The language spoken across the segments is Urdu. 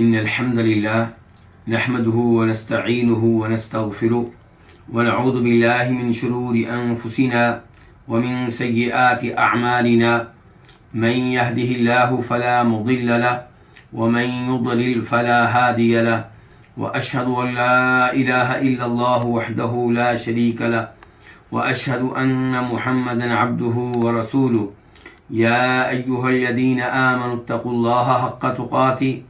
إن الحمد لله نحمده ونستعينه ونستغفره ونعوذ بالله من شرور أنفسنا ومن سيئات أعمالنا من يهده الله فلا مضل له ومن يضلل فلا هادي له وأشهد أن لا إله إلا الله وحده لا شريك له وأشهد أن محمدا عبده ورسوله يا أيها الذين آمنوا اتقوا الله حق تقاته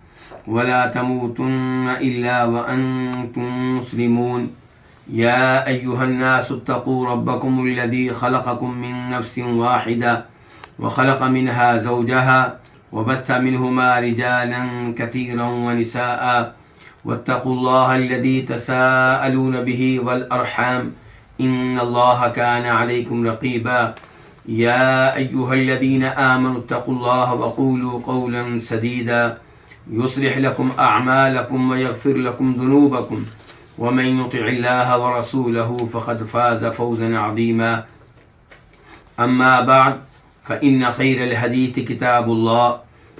ولا تموتن إلا وأنتم مسلمون يا أيها الناس اتقوا ربكم الذي خلقكم من نفس واحدة وخلق منها زوجها وبث منهما رجالا كثيرا ونساء واتقوا الله الذي تساءلون به والأرحام إن الله كان عليكم رقيبا يا أيها الذين آمنوا اتقوا الله وقولوا قولا سديدا يصلح لكم أعمالكم ويغفر لكم ذنوبكم ومن يطع الله ورسوله فقد فاز فوزا عظيما أما بعد فإن خير الحديث كتاب الله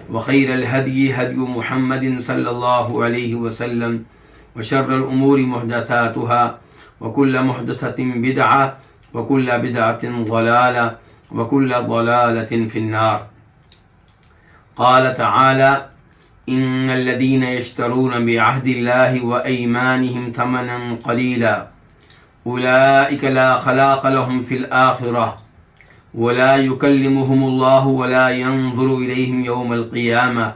وخير الهدي هدي محمد صلى الله عليه وسلم وشر الأمور محدثاتها وكل محدثة بدعة وكل بدعة ضلالة وكل ضلالة في النار. قال تعالى إن الذين يشترون بعهد الله وأيمانهم ثمنا قليلا أولئك لا خلاق لهم في الآخرة ولا يكلمهم الله ولا ينظر إليهم يوم القيامة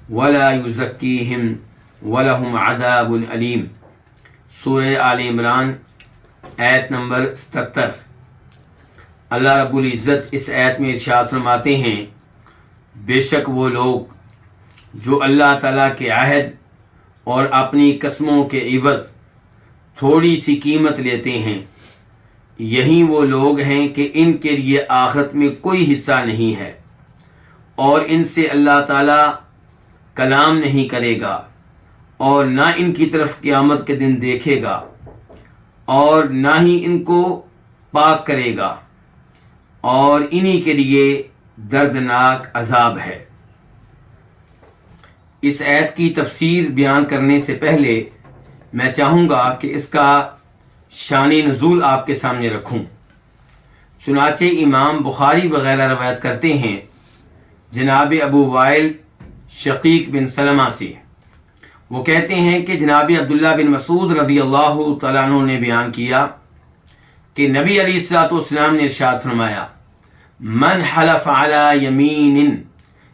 ولا يزكيهم ولهم عذاب أليم. سورہ آل عمران آیت نمبر 77. اللہ رب العزت اس آیت میں ارشاد فرماتے ہیں بے شک وہ لوگ جو اللہ تعالیٰ کے عہد اور اپنی قسموں کے عوض تھوڑی سی قیمت لیتے ہیں، یہی وہ لوگ ہیں کہ ان کے لیے آخرت میں کوئی حصہ نہیں ہے اور ان سے اللہ تعالیٰ کلام نہیں کرے گا اور نہ ان کی طرف قیامت کے دن دیکھے گا اور نہ ہی ان کو پاک کرے گا اور انہی کے لیے دردناک عذاب ہے. اس آیت کی تفسیر بیان کرنے سے پہلے میں چاہوں گا کہ اس کا شان نزول آپ کے سامنے رکھوں. چنانچہ امام بخاری وغیرہ روایت کرتے ہیں جناب ابو وائل شقیق بن سلمہ سے، وہ کہتے ہیں کہ جناب عبداللہ بن مسعود رضی اللہ تعالیٰ عنہ نے بیان کیا کہ نبی علیہ الصلوۃ والسلام نے ارشاد فرمایا من حلف علی یمین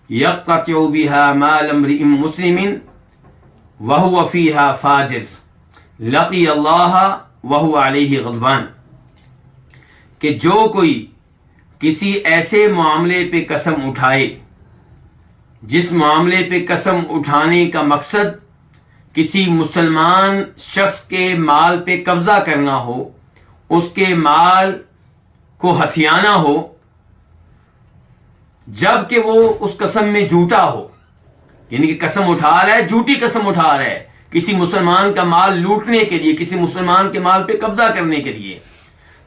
یقطع بها مال امرئ مسلم وهو فیها فاجر لقی اللہ وهو علیہ غضبان، کہ جو کوئی کسی ایسے معاملے پہ قسم اٹھائے جس معاملے پہ قسم اٹھانے کا مقصد کسی مسلمان شخص کے مال پہ قبضہ کرنا ہو، اس کے مال کو ہتھیانا ہو، جب کہ وہ اس قسم میں جھوٹا ہو، یعنی کہ قسم اٹھا رہا ہے، جھوٹی قسم اٹھا رہا ہے کسی مسلمان کا مال لوٹنے کے لیے، کسی مسلمان کے مال پہ قبضہ کرنے کے لیے،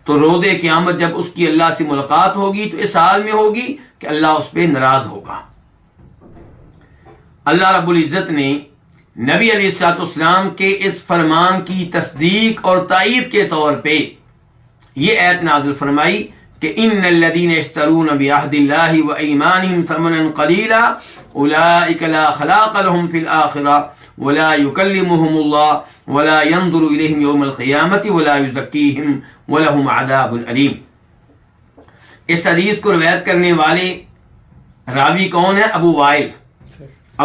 تو روز قیامت جب اس کی اللہ سے ملاقات ہوگی تو اس حال میں ہوگی کہ اللہ اس پہ ناراض ہوگا. اللہ رب العزت نے نبی علیہ الصلوۃ والسلام کے اس فرمان کی تصدیق اور تائید کے طور پہ یہ آیت نازل فرمائی کہ ان الذين يشترون بعهد الله وايمانهم ثمنا قليلا اولئك لا خلاق لهم في الاخره ولا يكلمهم الله ولا ينظر اليهم يوم القيامه ولا يزكيهم ولهم عذاب اليم. اس حدیث کو روایت کرنے والے راوی کون ہیں؟ ابو وائل.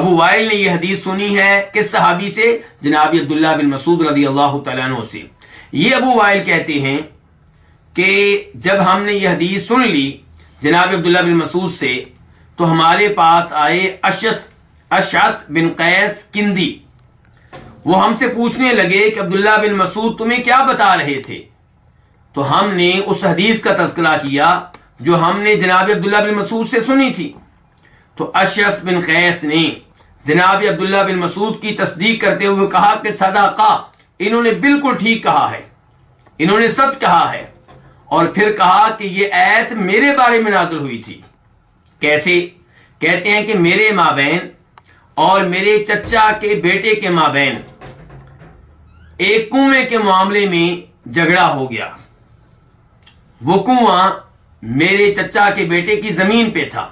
ابو وائل نے یہ حدیث سنی ہے کس صحابی سے؟ جناب عبداللہ بن مسعود رضی اللہ تعالیٰ عنہ سے. یہ ابو وائل کہتے ہیں کہ جب ہم نے یہ حدیث سن لی جناب عبداللہ بن مسعود سے تو ہمارے پاس آئے اشعث بن قیس کندی. وہ ہم سے پوچھنے لگے کہ عبداللہ بن مسعود تمہیں کیا بتا رہے تھے؟ تو ہم نے اس حدیث کا تذکرہ کیا جو ہم نے جناب عبداللہ بن مسعود سے سنی تھی. تو اشعث بن قیس نے جناب عبداللہ بن مسعود کی تصدیق کرتے ہوئے کہا کہ صدقہ، انہوں نے بالکل ٹھیک کہا ہے، انہوں نے سچ کہا ہے. اور پھر کہا کہ یہ آیت میرے بارے میں نازل ہوئی تھی. کیسے؟ کہتے ہیں کہ میرے مابین اور میرے چچا کے بیٹے کے مابین ایک کنویں کے معاملے میں جھگڑا ہو گیا. وہ کنواں میرے چچا کے بیٹے کی زمین پہ تھا.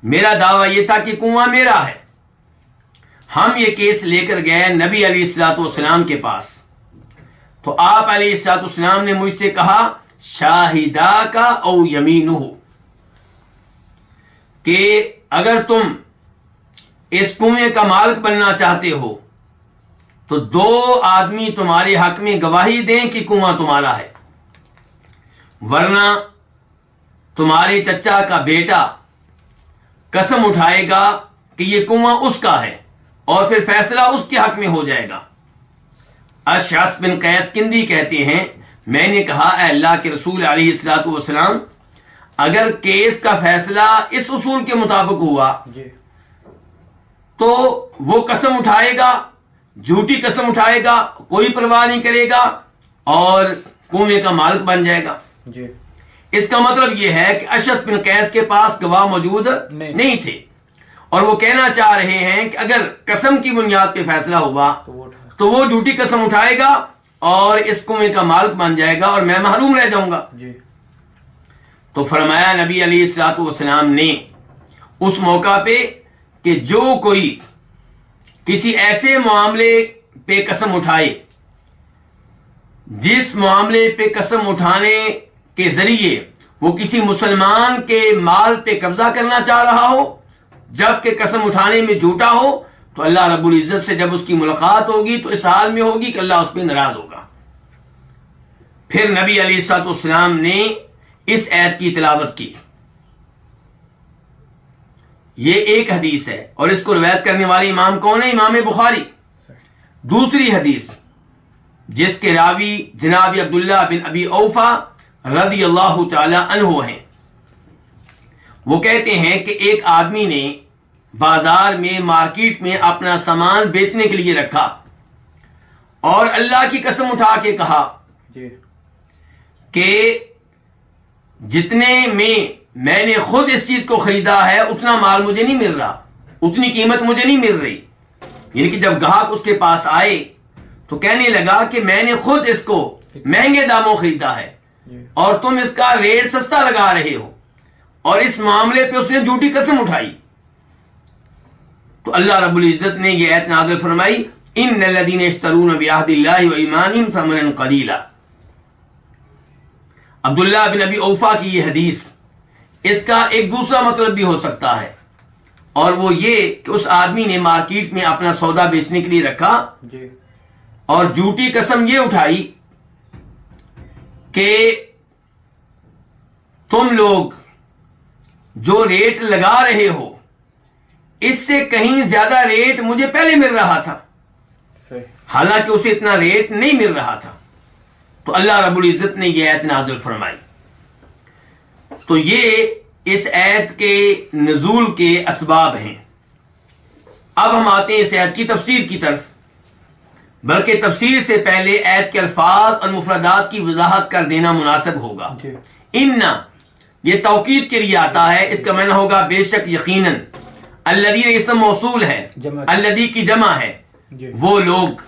میرا دعویٰ یہ تھا کہ کنواں میرا ہے. ہم یہ کیس لے کر گئے نبی علیہ الصلوۃ والسلام کے پاس. تو آپ علیہ الصلوۃ والسلام نے مجھ سے کہا شاہدہ کا او یمینہ، کہ اگر تم اس کنویں کا مالک بننا چاہتے ہو تو 2 آدمی تمہارے حق میں گواہی دیں کہ کنواں تمہارا ہے، ورنہ تمہارے چچا کا بیٹا قسم اٹھائے گا کہ یہ کنواں اس کا ہے اور پھر فیصلہ اس کے حق میں ہو جائے گا. اشعث بن قیس کندی کہتے ہیں میں نے کہا اے اللہ کے رسول علیہ الصلوۃ والسلام، اگر کیس کا فیصلہ اس اصول کے مطابق ہوا تو وہ قسم اٹھائے گا، جھوٹی قسم اٹھائے گا، کوئی پرواہ نہیں کرے گا اور کنویں کا مالک بن جائے گا. اس کا مطلب یہ ہے کہ اشعث بن قیس کے پاس گواہ موجود نہیں تھے اور وہ کہنا چاہ رہے ہیں کہ اگر قسم کی بنیاد پہ فیصلہ ہوا تو وہ جھوٹی قسم اٹھائے گا اور اس کنویں کا مالک بن جائے گا اور میں محروم رہ جاؤں گا. تو فرمایا نبی علیہ الصلوۃ والسلام نے اس موقع پہ کہ جو کوئی کسی ایسے معاملے پہ قسم اٹھائے جس معاملے پہ قسم اٹھانے کے ذریعے وہ کسی مسلمان کے مال پہ قبضہ کرنا چاہ رہا ہو جبکہ قسم اٹھانے میں جھوٹا ہو، تو اللہ رب العزت سے جب اس کی ملاقات ہوگی تو اس حال میں ہوگی کہ اللہ اس پہ ناراض ہوگا. پھر نبی علیہ الصلوۃ والسلام نے اس آیت کی تلاوت کی. یہ ایک حدیث ہے اور اس کو روایت کرنے والے امام کون ہے؟ امام بخاری. دوسری حدیث جس کے راوی جناب عبداللہ بن ابی اوفا رضی اللہ تعالی عنہ ہیں، وہ کہتے ہیں کہ ایک آدمی نے بازار میں مارکیٹ میں اپنا سامان بیچنے کے لیے رکھا اور اللہ کی قسم اٹھا کے کہا کہ جتنے میں نے خود اس چیز کو خریدا ہے اتنا مال مجھے نہیں مل رہا، اتنی قیمت مجھے نہیں مل رہی. یعنی کہ جب گاہک اس کے پاس آئے تو کہنے لگا کہ میں نے خود اس کو مہنگے داموں خریدا ہے اور تم اس کا ریٹ سستا لگا رہے ہو، اور اس معاملے پہ اس نے جھوٹی قسم اٹھائی. تو اللہ رب العزت نے یہ آیت نازل فرمائی ان الذین یشترون بعہد اللہ وایمانہم ثمنا قلیلا. عبداللہ بن ابی اوفا کی یہ حدیث، اس کا ایک دوسرا مطلب بھی ہو سکتا ہے اور وہ یہ کہ اس آدمی نے مارکیٹ میں اپنا سودا بیچنے کے لیے رکھا اور جھوٹی قسم یہ اٹھائی کہ تم لوگ جو ریٹ لگا رہے ہو اس سے کہیں زیادہ ریٹ مجھے پہلے مل رہا تھا، حالانکہ اسے اتنا ریٹ نہیں مل رہا تھا. تو اللہ رب العزت نے یہ آیت نازل فرمائی. تو یہ اس آیت کے نزول کے اسباب ہیں. اب ہم آتے ہیں اس آیت کی تفسیر کی طرف، بلکہ تفسیر سے پہلے آیت کے الفاظ اور مفردات کی وضاحت کر دینا مناسب ہوگا. ان یہ توکید کے لیے آتا ہے، اس کا معنی ہوگا بے شک، یقیناً. الذی اسم موصول ہے، الذی کی جمع ہے وہ لوگ،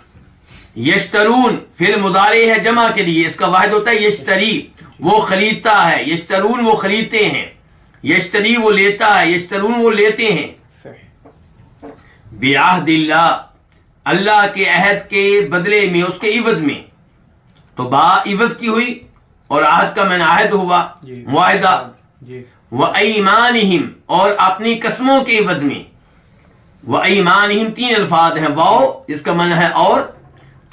یشترون فعل مضارع ہے جمع کے لیے، اس کا واحد ہوتا ہے یشتری، وہ خریدتا ہے، یشترون وہ خریدتے ہیں، یشتری وہ لیتا ہے، یشترون وہ لیتے ہیں. بعہد اللہ، اللہ کے عہد کے بدلے میں، اس کے عوض میں. تو با عوض کی ہوئی اور عہد کا معنی عہد ہوا، معاہدہ. وَأَيْمَانِهِمْ اور اپنی قسموں کے عوض میں. وَأَيْمَانِهِمْ 3 الفاظ ہیں، واو اس کا معنی ہے اور،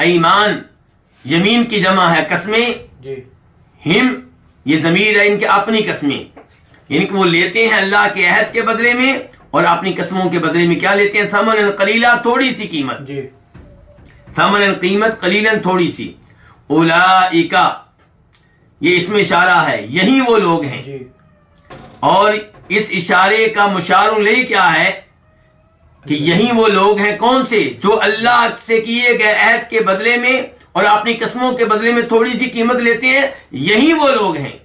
ایمان یمین کی جمع ہے قسمیں، ہم یہ ضمیر ہے ان کے اپنی قسمیں، یعنی کہ وہ لیتے ہیں اللہ کے عہد کے بدلے میں اور اپنی قسموں کے بدلے میں کیا لیتے ہیں؟ ثمنا قلیلا، تھوڑی سی قیمت. ثمنا قیمت، قلیلا تھوڑی سی. اولئک یہ اس میں اشارہ ہے، یہی وہ لوگ ہیں. اور اس اشارے کا مشار الیہ کیا ہے کہ یہی وہ لوگ ہیں. کون سے؟ جو اللہ سے کیے گئے عہد کے بدلے میں اور اپنی قسموں کے بدلے میں تھوڑی سی قیمت لیتے ہیں، یہی وہ لوگ ہیں.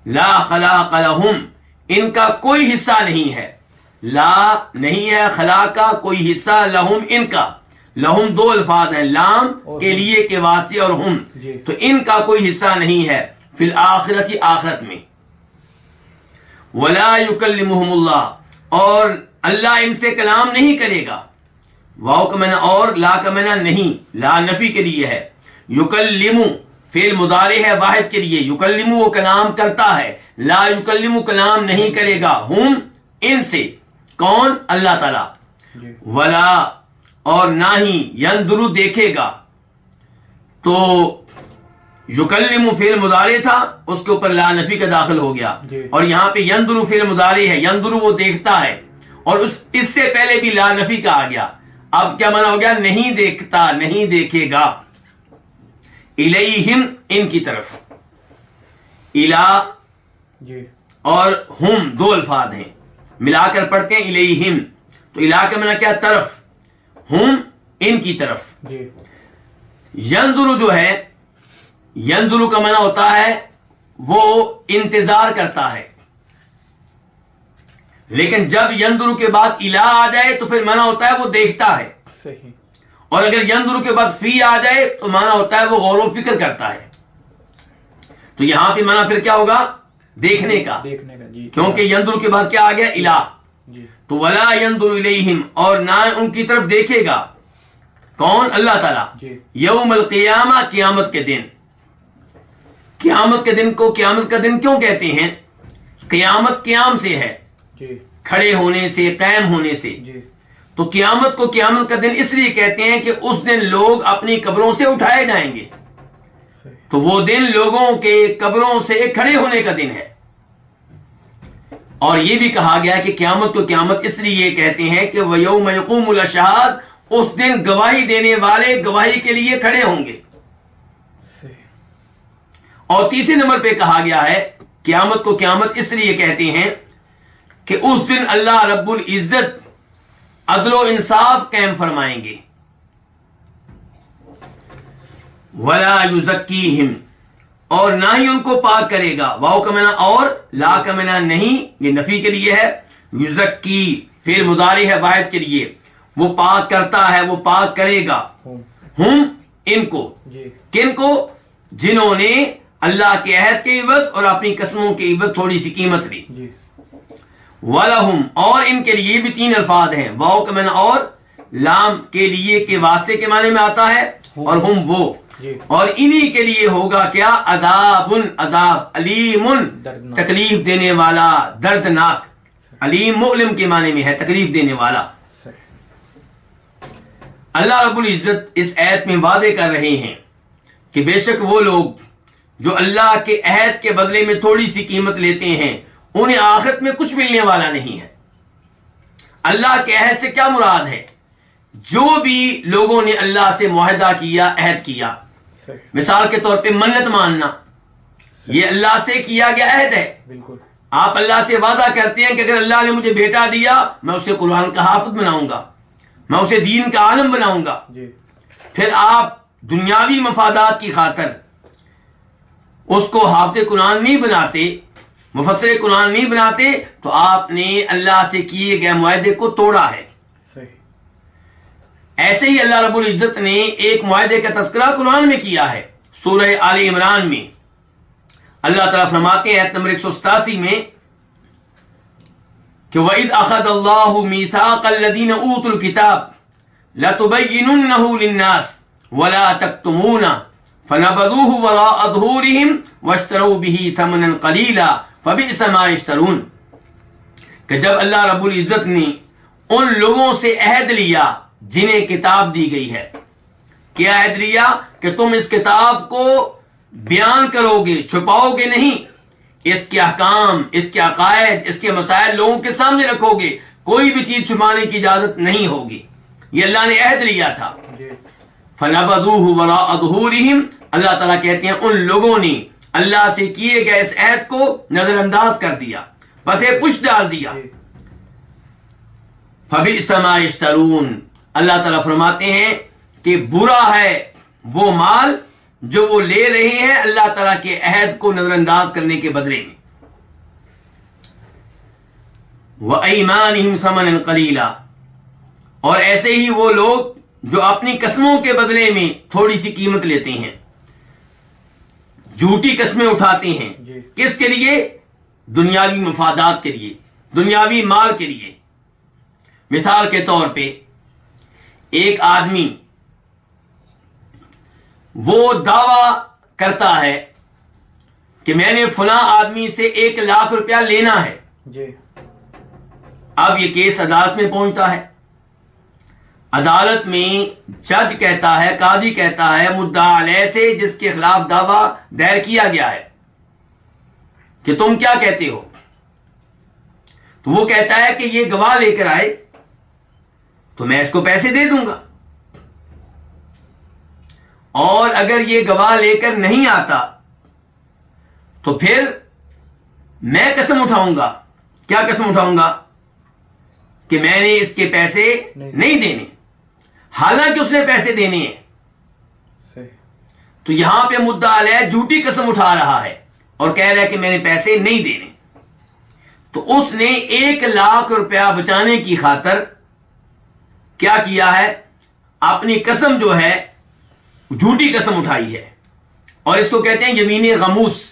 لا خلاق لہم، ان کا کوئی حصہ نہیں ہے. لا نہیں ہے خلا کا کوئی حصہ لہم ان کا. لہم دو الفاظ ہیں، لام کے لیے کے واسطے اور ہم، تو ان کا کوئی حصہ نہیں ہے فی الآخرت آخرت میں. ولا یکلمہم اللہ اور اللہ ان سے کلام نہیں کرے گا. واو کا معنی اور، لا کا معنی نہیں، لا نفی کے لیے ہے. یکلم فعل مضارع ہے واحد کے لیے، یکلم وہ کلام کرتا ہے، لا یکلم کلام نہیں کرے گا ہم ان سے. کون؟ اللہ تعالی. ولا اور نہ ہی ینظر دیکھے گا. تو یکلم فعل مضارع تھا، اس کے اوپر لا نفی کا داخل ہو گیا، اور یہاں پہ ینظر فعل مضارع ہے، ینظر وہ دیکھتا ہے، اور اس سے پہلے بھی لا نفی کا آ گیا. اب کیا معنی ہو گیا؟ نہیں دیکھتا، نہیں دیکھے گا. الیہم ان کی طرف، الا اور ہم دو الفاظ ہیں، ملا کر پڑھتے ہیں الیہم. تو الا کا معنی کیا؟ طرف، ہم ان کی طرف. ینظر جو ہے، ینظر کا معنی ہوتا ہے وہ انتظار کرتا ہے، لیکن جب ینظر کے بعد الا آ جائے تو پھر معنی ہوتا ہے وہ دیکھتا ہے. صحیح. اور اگر ینظر کے بعد فی آ جائے تو معنی ہوتا ہے وہ غور و فکر کرتا ہے. تو یہاں پہ معنی پھر کیا ہوگا؟ دیکھنے کا، کیونکہ ینظر کے بعد کیا آ گیا؟ الا. تو ولا ینظر الیہم اور نہ ان کی طرف دیکھے گا. کون؟ اللہ تعالی. یوم القیامہ قیامت کے دن. قیامت کے دن کو قیامت کا دن کیوں کہتے ہیں؟ قیامت قیام سے ہے، کھڑے ہونے سے، قائم ہونے سے. تو قیامت کو قیامت کا دن اس لیے کہتے ہیں کہ اس دن لوگ اپنی قبروں سے اٹھائے جائیں گے. تو وہ دن لوگوں کے قبروں سے کھڑے ہونے کا دن ہے. اور یہ بھی کہا گیا کہ قیامت کو قیامت اس لیے کہتے ہیں کہ وَيَوْمَ يَقُومُ الْأَشْهَادُ، اس دن گواہی دینے والے گواہی کے لیے کھڑے ہوں گے. اور تیسرے نمبر پہ کہا گیا ہے قیامت کو قیامت اس لیے کہتے ہیں کہ اس دن اللہ رب العزت عدل و انصاف قائم فرمائیں گے. وَلَا يُزَكِّيهِمْ اور نہ ہی ان کو پاک کرے گا. واو کا معنی اور، لا کا معنی نہیں، یہ نفی کے لیے ہے. یزکی فعل مضارع ہے واحد کے لیے، وہ پاک کرتا ہے، وہ پاک کرے گا. ہم ان کو، کن کو؟ جنہوں نے اللہ کے عہد کے عوض اور اپنی قسموں کے عوض تھوڑی سی قیمت لی. وَلَهُمْ اور ان کے لیے بھی تین الفاظ ہیں، واو کا معنی اور، لام کے لیے کے واسطے کے معنی میں آتا ہے، اور ہم وہ، اور انہی کے لیے ہوگا کیا؟ عذاب، عذاب، علیم تکلیف دینے والا، دردناک. علیم مؤلم کے معنی میں ہے، تکلیف دینے والا. اللہ رب العزت اس آیت میں وعدے کر رہے ہیں کہ بے شک وہ لوگ جو اللہ کے عہد کے بدلے میں تھوڑی سی قیمت لیتے ہیں انہیں آخرت میں کچھ ملنے والا نہیں ہے. اللہ کے عہد سے کیا مراد ہے؟ جو بھی لوگوں نے اللہ سے معاہدہ کیا، عہد کیا، مثال کے طور پہ منت ماننا، یہ اللہ سے کیا گیا عہد ہے. بالکل. آپ اللہ سے وعدہ کرتے ہیں کہ اگر اللہ نے مجھے بیٹا دیا میں اسے قرآن کا حافظ بناؤں گا، میں اسے دین کا عالم بناؤں گا. پھر آپ دنیاوی مفادات کی خاطر اس کو حافظ قرآن نہیں بناتے، مفسر قرآن نہیں بناتے، تو آپ نے اللہ سے کیے گئے معاہدے کو توڑا ہے. ایسے ہی اللہ رب العزت نے ایک معاہدے کا تذکرہ قرآن میں کیا ہے. سورہ آل عمران میں اللہ تعالیٰ فرماتے ہیں آیت نمبر 187 میں کہ وَإِذْ أَخَذَ اللَّهُ مِيثَاقَ الَّذِينَ أُوتُوا الْكِتَابَ لَتُبَيِّنُنَّهُ لِلنَّاسِ وَلَا تَكْتُمُونَهُ فَنَبَذُوهُ وَرَاءَ ظُهُورِهِمْ وَاشْتَرَوْا بِهِ ثَمَنًا قَلِيلًا فَبِئْسَ مَا يَشْتَرُونَ. کہ جب اللہ رب العزت نے ان لوگوں سے عہد لیا جنہیں کتاب دی گئی ہے، کیا عہد لیا؟ کہ تم اس کتاب کو بیان کرو گے، چھپاؤ گے نہیں، اس کے احکام، اس کے عقائد، اس کے مسائل لوگوں کے سامنے رکھو گے، کوئی بھی چیز چھپانے کی اجازت نہیں ہوگی. یہ اللہ نے عہد لیا تھا. فَنَبَذُوهُ وَرَاءَ ظُهُورِهِمْ اللہ تعالیٰ کہتے ہیں ان لوگوں نے اللہ سے کیے گئے اس عہد کو نظر انداز کر دیا، پس پشت ڈال دیا. فَبِئْسَ مَا يَشْتَرُونَ اللہ تعالیٰ فرماتے ہیں کہ برا ہے وہ مال جو وہ لے رہے ہیں اللہ تعالیٰ کے عہد کو نظر انداز کرنے کے بدلے میں. وَأَيْمَانِهِمْ ثَمَنًا قَلِيلًا، اور ایسے ہی وہ لوگ جو اپنی قسموں کے بدلے میں تھوڑی سی قیمت لیتے ہیں، جھوٹی قسمیں اٹھاتے ہیں، کس کے لیے؟ دنیاوی مفادات کے لیے، دنیاوی مال کے لیے۔ مثال کے طور پہ ایک آدمی وہ دعویٰ کرتا ہے کہ میں نے فلاں آدمی سے 1,00,000 روپیہ لینا ہے، اب یہ کیس عدالت میں پہنچتا ہے، عدالت میں جج کہتا ہے، قاضی کہتا ہے مدعا علیہ سے جس کے خلاف دعویٰ دائر کیا گیا ہے کہ تم کیا کہتے ہو؟ تو وہ کہتا ہے کہ یہ گواہ لے کر آئے تو میں اس کو پیسے دے دوں گا، اور اگر یہ گواہ لے کر نہیں آتا تو پھر میں قسم اٹھاؤں گا۔ کیا قسم اٹھاؤں گا؟ کہ میں نے اس کے پیسے نہیں دینے، حالانکہ اس نے پیسے دینے ہیں۔ تو یہاں پہ مدعا علیہ جھوٹی قسم اٹھا رہا ہے اور کہہ رہا ہے کہ میں نے پیسے نہیں دینے، تو اس نے 1,00,000 روپیہ بچانے کی خاطر کیا کیا ہے؟ اپنی قسم جو ہے جھوٹی قسم اٹھائی ہے، اور اس کو کہتے ہیں یمین غموس۔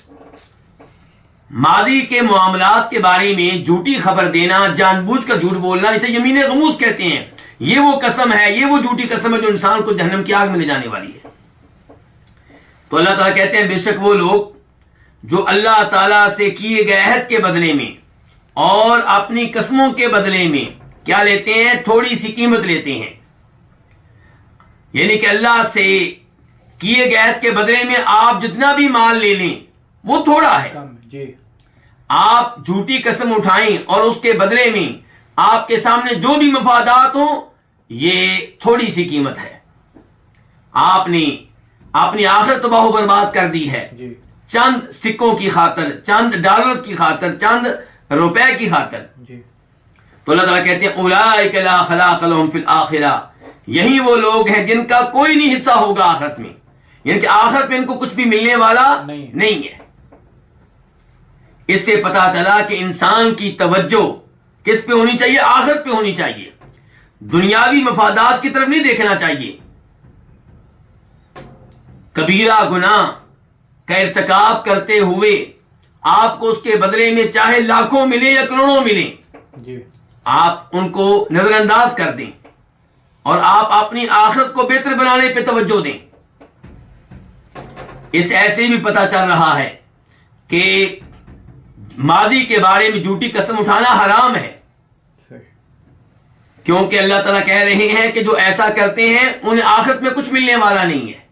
ماضی کے معاملات کے بارے میں جھوٹی خبر دینا، جان بوجھ کر جھوٹ بولنا، اسے یمین غموس کہتے ہیں۔ یہ وہ قسم ہے، یہ وہ جھوٹی قسم ہے جو انسان کو جہنم کی آگ میں لے جانے والی ہے۔ تو اللہ تعالیٰ کہتے ہیں بے شک وہ لوگ جو اللہ تعالیٰ سے کیے گئے عہد کے بدلے میں اور اپنی قسموں کے بدلے میں کیا لیتے ہیں؟ تھوڑی سی قیمت لیتے ہیں، یعنی کہ اللہ سے کیے گئے عہد کے بدلے میں آپ جتنا بھی مال لے لیں وہ تھوڑا ہے، آپ جھوٹی قسم اٹھائیں اور اس کے بدلے میں آپ کے سامنے جو بھی مفادات ہوں یہ تھوڑی سی قیمت ہے۔ آپ نے اپنی آخرت تباہ و برباد کر دی ہے چند سکوں کی خاطر، چند ڈالر کی خاطر، چند روپے کی خاطر۔ تو اللہ تعالیٰ کہتے ہیں اولئک لا خلاق لهم فی الآخرہ، یہی وہ لوگ ہیں جن کا کوئی نہیں حصہ ہوگا آخرت میں، یعنی کہ آخرت میں ان کو کچھ بھی ملنے والا نہیں ہے۔ اس سے پتا چلا کہ انسان کی توجہ کس پہ ہونی چاہیے؟ آخرت پہ ہونی چاہیے، دنیاوی مفادات کی طرف نہیں دیکھنا چاہیے۔ کبیرہ گناہ کا ارتکاب کرتے ہوئے آپ کو اس کے بدلے میں چاہے لاکھوں ملے یا کروڑوں ملیں، آپ ان کو نظر انداز کر دیں اور آپ اپنی آخرت کو بہتر بنانے پہ توجہ دیں۔ اس ایسے بھی پتا چل رہا ہے کہ ماضی کے بارے میں جھوٹی قسم اٹھانا حرام ہے، کیونکہ اللہ تعالیٰ کہہ رہے ہیں کہ جو ایسا کرتے ہیں انہیں آخرت میں کچھ ملنے والا نہیں ہے۔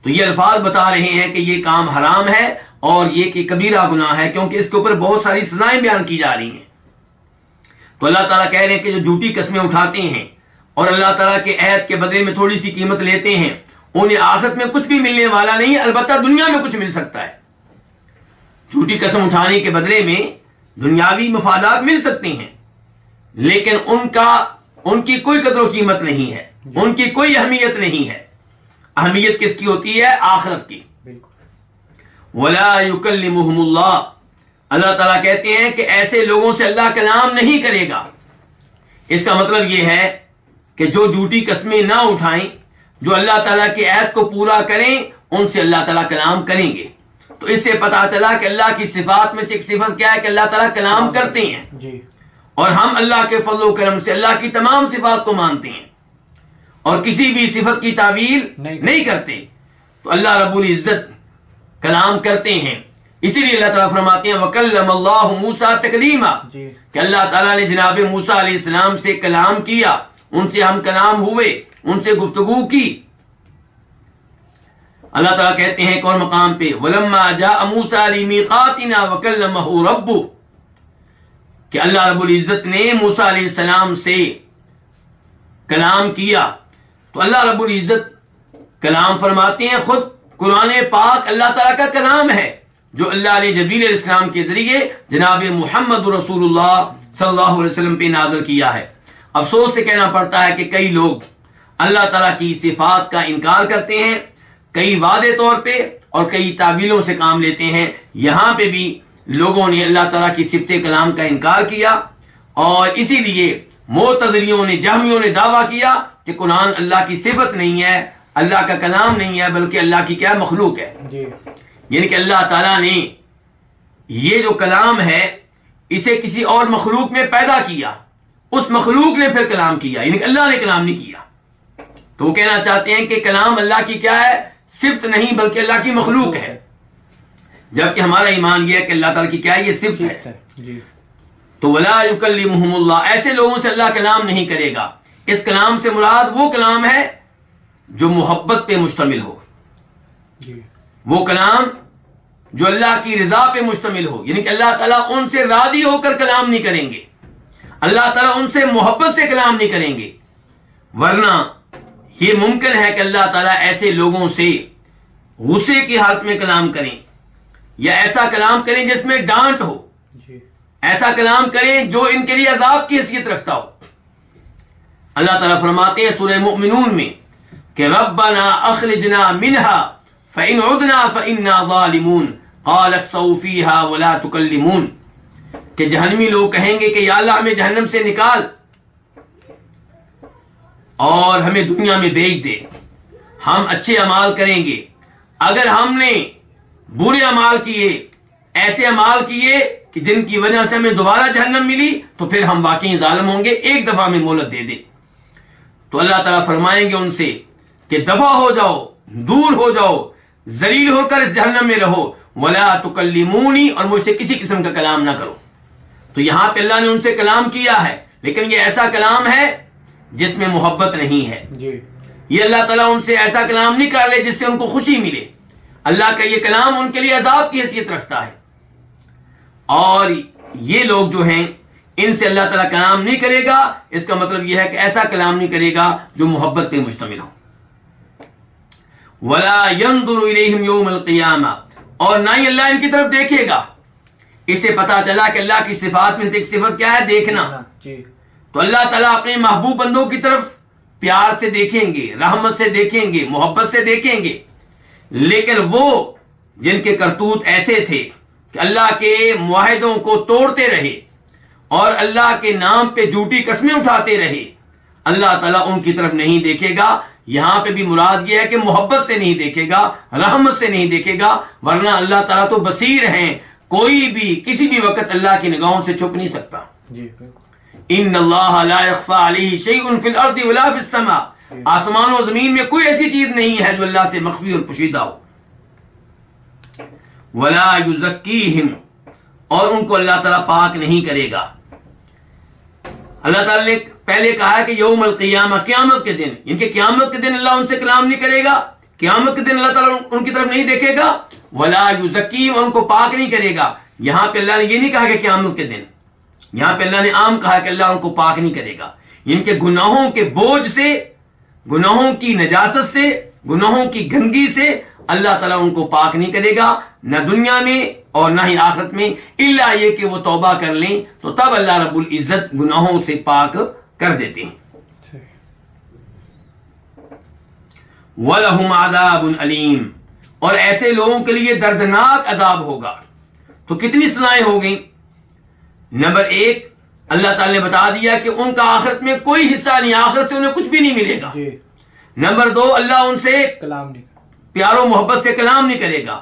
تو یہ الفاظ بتا رہے ہیں کہ یہ کام حرام ہے اور یہ کہ کبیرہ گناہ ہے، کیونکہ اس کے اوپر بہت ساری سزائیں بیان کی جا رہی ہیں۔ تو اللہ تعالیٰ کہہ رہے ہیں کہ جو جھوٹی قسمیں اٹھاتے ہیں اور اللہ تعالیٰ کے عہد کے بدلے میں تھوڑی سی قیمت لیتے ہیں، انہیں آخرت میں کچھ بھی ملنے والا نہیں ہے، البتہ دنیا میں کچھ مل سکتا ہے۔ جھوٹی قسم اٹھانے کے بدلے میں دنیاوی مفادات مل سکتے ہیں، لیکن ان کی کوئی قدر و قیمت نہیں ہے، ان کی کوئی اہمیت نہیں ہے۔ اہمیت کس کی ہوتی ہے؟ آخرت کی۔ وَلَا يُكَلِّمُهُمُ اللَّهُ، اللہ تعالیٰ کہتے ہیں کہ ایسے لوگوں سے اللہ کلام نہیں کرے گا۔ اس کا مطلب یہ ہے کہ جو جھوٹی قسمیں نہ اٹھائیں، جو اللہ تعالیٰ کے عہد کو پورا کریں، ان سے اللہ تعالیٰ کلام کریں گے۔ تو اس سے پتا چلا کہ اللہ کی صفات میں سے ایک صفت کیا ہے کہ اللہ تعالیٰ کلام کرتے ہیں، اور ہم اللہ کے فضل و کرم سے اللہ کی تمام صفات کو مانتے ہیں اور کسی بھی صفت کی تعویل نہیں کرتے۔ تو اللہ رب العزت کلام کرتے ہیں، اسی لیے اللہ تعالیٰ فرماتے ہیں وَكَلَّمَ اللَّهُ مُوسَىٰ تَكْلِيمًا، کہ اللہ تعالیٰ نے جناب موسیٰ علیہ السلام سے کلام کیا، ان سے ہم کلام ہوئے، ان سے گفتگو کی۔ اللہ تعالیٰ کہتے ہیں ایک اور مقام پہ وَلَمَّا جَاءَ مُوسَىٰ لِمِيقَاتِنَا وَكَلَّمَهُ رَبُّهُ، کہ اللہ رب العزت نے موسیٰ علیہ السلام سے کلام کیا۔ تو اللہ رب العزت کلام فرماتے ہیں، خود قرآن پاک اللہ تعالیٰ کا کلام ہے جو اللہ نے جبریل علیہ السلام کے ذریعے جناب محمد رسول اللہ صلی اللہ علیہ وسلم پہ نازل کیا ہے۔ افسوس سے کہنا پڑتا ہے کہ کئی لوگ اللہ تعالیٰ کی صفات کا انکار کرتے ہیں، کئی واضح طور پہ اور کئی تعبیروں سے کام لیتے ہیں۔ یہاں پہ بھی لوگوں نے اللہ تعالیٰ کی صفت کلام کا انکار کیا، اور اسی لیے معتزلیوں نے، جہمیوں نے دعویٰ کیا کہ قرآن اللہ کی صفت نہیں ہے، اللہ کا کلام نہیں ہے، بلکہ اللہ کی کیا مخلوق ہے جی۔ یعنی کہ اللہ تعالیٰ نے یہ جو کلام ہے اسے کسی اور مخلوق میں پیدا کیا، اس مخلوق نے پھر کلام کیا، یعنی کہ اللہ نے کلام نہیں کیا۔ تو وہ کہنا چاہتے ہیں کہ کلام اللہ کی کیا ہے؟ صفت نہیں، بلکہ اللہ کی مخلوق ہے، جبکہ ہمارا ایمان یہ ہے کہ اللہ تعالیٰ کی کیا ہے؟ یہ صفت ہے جی۔ تو ولا یکلمہم اللہ، ایسے لوگوں سے اللہ کلام نہیں کرے گا۔ اس کلام سے مراد وہ کلام ہے جو محبت پہ مشتمل ہو جی، وہ کلام جو اللہ کی رضا پہ مشتمل ہو، یعنی کہ اللہ تعالیٰ ان سے راضی ہو کر کلام نہیں کریں گے، اللہ تعالیٰ ان سے محبت سے کلام نہیں کریں گے، ورنہ یہ ممکن ہے کہ اللہ تعالیٰ ایسے لوگوں سے غصے کی حالت میں کلام کریں، یا ایسا کلام کریں جس میں ڈانٹ ہو، ایسا کلام کریں جو ان کے لیے عذاب کی حیثیت رکھتا ہو۔ اللہ تعالیٰ فرماتے ہیں سورہ مؤمنون میں کہ ربنا اخرجنا منہا فإن عدنا فإنا ظالمون قال اخسؤوا فيها ولا تكلمون، کہ جہنمی لوگ کہیں گے کہ یا اللہ ہمیں جہنم سے نکال اور ہمیں دنیا میں بھیج دے، ہم اچھے اعمال کریں گے، اگر ہم نے برے اعمال کیے، ایسے اعمال کیے کہ جن کی وجہ سے ہمیں دوبارہ جہنم ملی، تو پھر ہم واقعی ظالم ہوں گے، ایک دفعہ میں مہلت دے دے۔ تو اللہ تعالیٰ فرمائیں گے ان سے کہ دفع ہو جاؤ، دور ہو جاؤ، ذلیل ہو کر اس جہنم میں رہو، ولا تکلمونی، اور مجھ سے کسی قسم کا کلام نہ کرو۔ تو یہاں پہ اللہ نے ان سے کلام کیا ہے، لیکن یہ ایسا کلام ہے جس میں محبت نہیں ہے جی۔ یہ اللہ تعالیٰ ان سے ایسا کلام نہیں کر رہے جس سے ان کو خوشی ملے، اللہ کا یہ کلام ان کے لیے عذاب کی حیثیت رکھتا ہے، اور یہ لوگ جو ہیں ان سے اللہ تعالیٰ کلام نہیں کرے گا، اس کا مطلب یہ ہے کہ ایسا کلام نہیں کرے گا جو محبت پہ مشتمل ہو۔ وَلَا يَنظُرُ إِلَيْهِمْ يَوْمَ الْقِيَامَةِ، اور نہ ہی اللہ ان کی طرف دیکھے گا۔ اس سے پتا چلا کہ اللہ کی صفات میں سے ایک صفت کیا ہے؟ دیکھنا جی۔ تو اللہ تعالیٰ اپنے محبوب بندوں کی طرف پیار سے دیکھیں گے، رحمت سے دیکھیں گے، محبت سے دیکھیں گے، لیکن وہ جن کے کرتوت ایسے تھے کہ اللہ کے معاہدوں کو توڑتے رہے اور اللہ کے نام پہ جھوٹی قسمیں اٹھاتے رہے، اللہ تعالیٰ ان کی طرف نہیں دیکھے گا۔ یہاں پہ بھی مراد یہ ہے کہ محبت سے نہیں دیکھے گا، رحمت سے نہیں دیکھے گا، ورنہ اللہ تعالیٰ تو بصیر ہیں، کوئی بھی کسی بھی وقت اللہ کی نگاہوں سے چھپ نہیں سکتا جی۔ ان اللہ لا يخفى علیہ شیء فی الارض ولا فی السماء، آسمان و زمین میں کوئی ایسی چیز نہیں ہے جو اللہ سے مخفی اور پوشیدہ ہو۔ ولا یزکیہم، اور ان کو اللہ تعالیٰ پاک نہیں کرے گا۔ اللہ تعالیٰ نے پہلے کہا ہے کہ یوم القیامہ، قیامت کے دن، یعنی کہ قیامت کے دن اللہ ان سے کلام نہیں کرے گا، قیامت کے دن اللہ تعالیٰ ان کی طرف نہیں دیکھے گا۔ ولا یزکیہم، ان کو پاک نہیں کرے گا۔ یہاں پہ اللہ نے یہ نہیں کہا کہ قیامت کے دن، یہاں پہ اللہ نے عام کہا کہ اللہ ان کو پاک نہیں کرے گا، یعنی کہ گناہوں کے بوجھ سے، گناہوں کی نجاست سے، گناہوں کی گندگی سے اللہ تعالیٰ ان کو پاک نہیں کرے گا، نہ دنیا میں اور نہ ہی آخرت میں، الا یہ کہ وہ توبہ کر لیں تو تب اللہ رب العزت گناہوں سے پاک کر دیتے ہیں۔ وَلَهُمْ عَذَابٌ أَلِيمٌ، اور ایسے لوگوں کے لیے دردناک عذاب ہوگا۔ تو کتنی سزائیں ہو گئیں؟ نمبر 1، اللہ تعالی نے بتا دیا کہ ان کا آخرت میں کوئی حصہ نہیں، آخرت سے انہیں کچھ بھی نہیں ملے گا۔ نمبر 2، اللہ ان سے کلام نہیں، پیار و محبت سے کلام نہیں کرے گا۔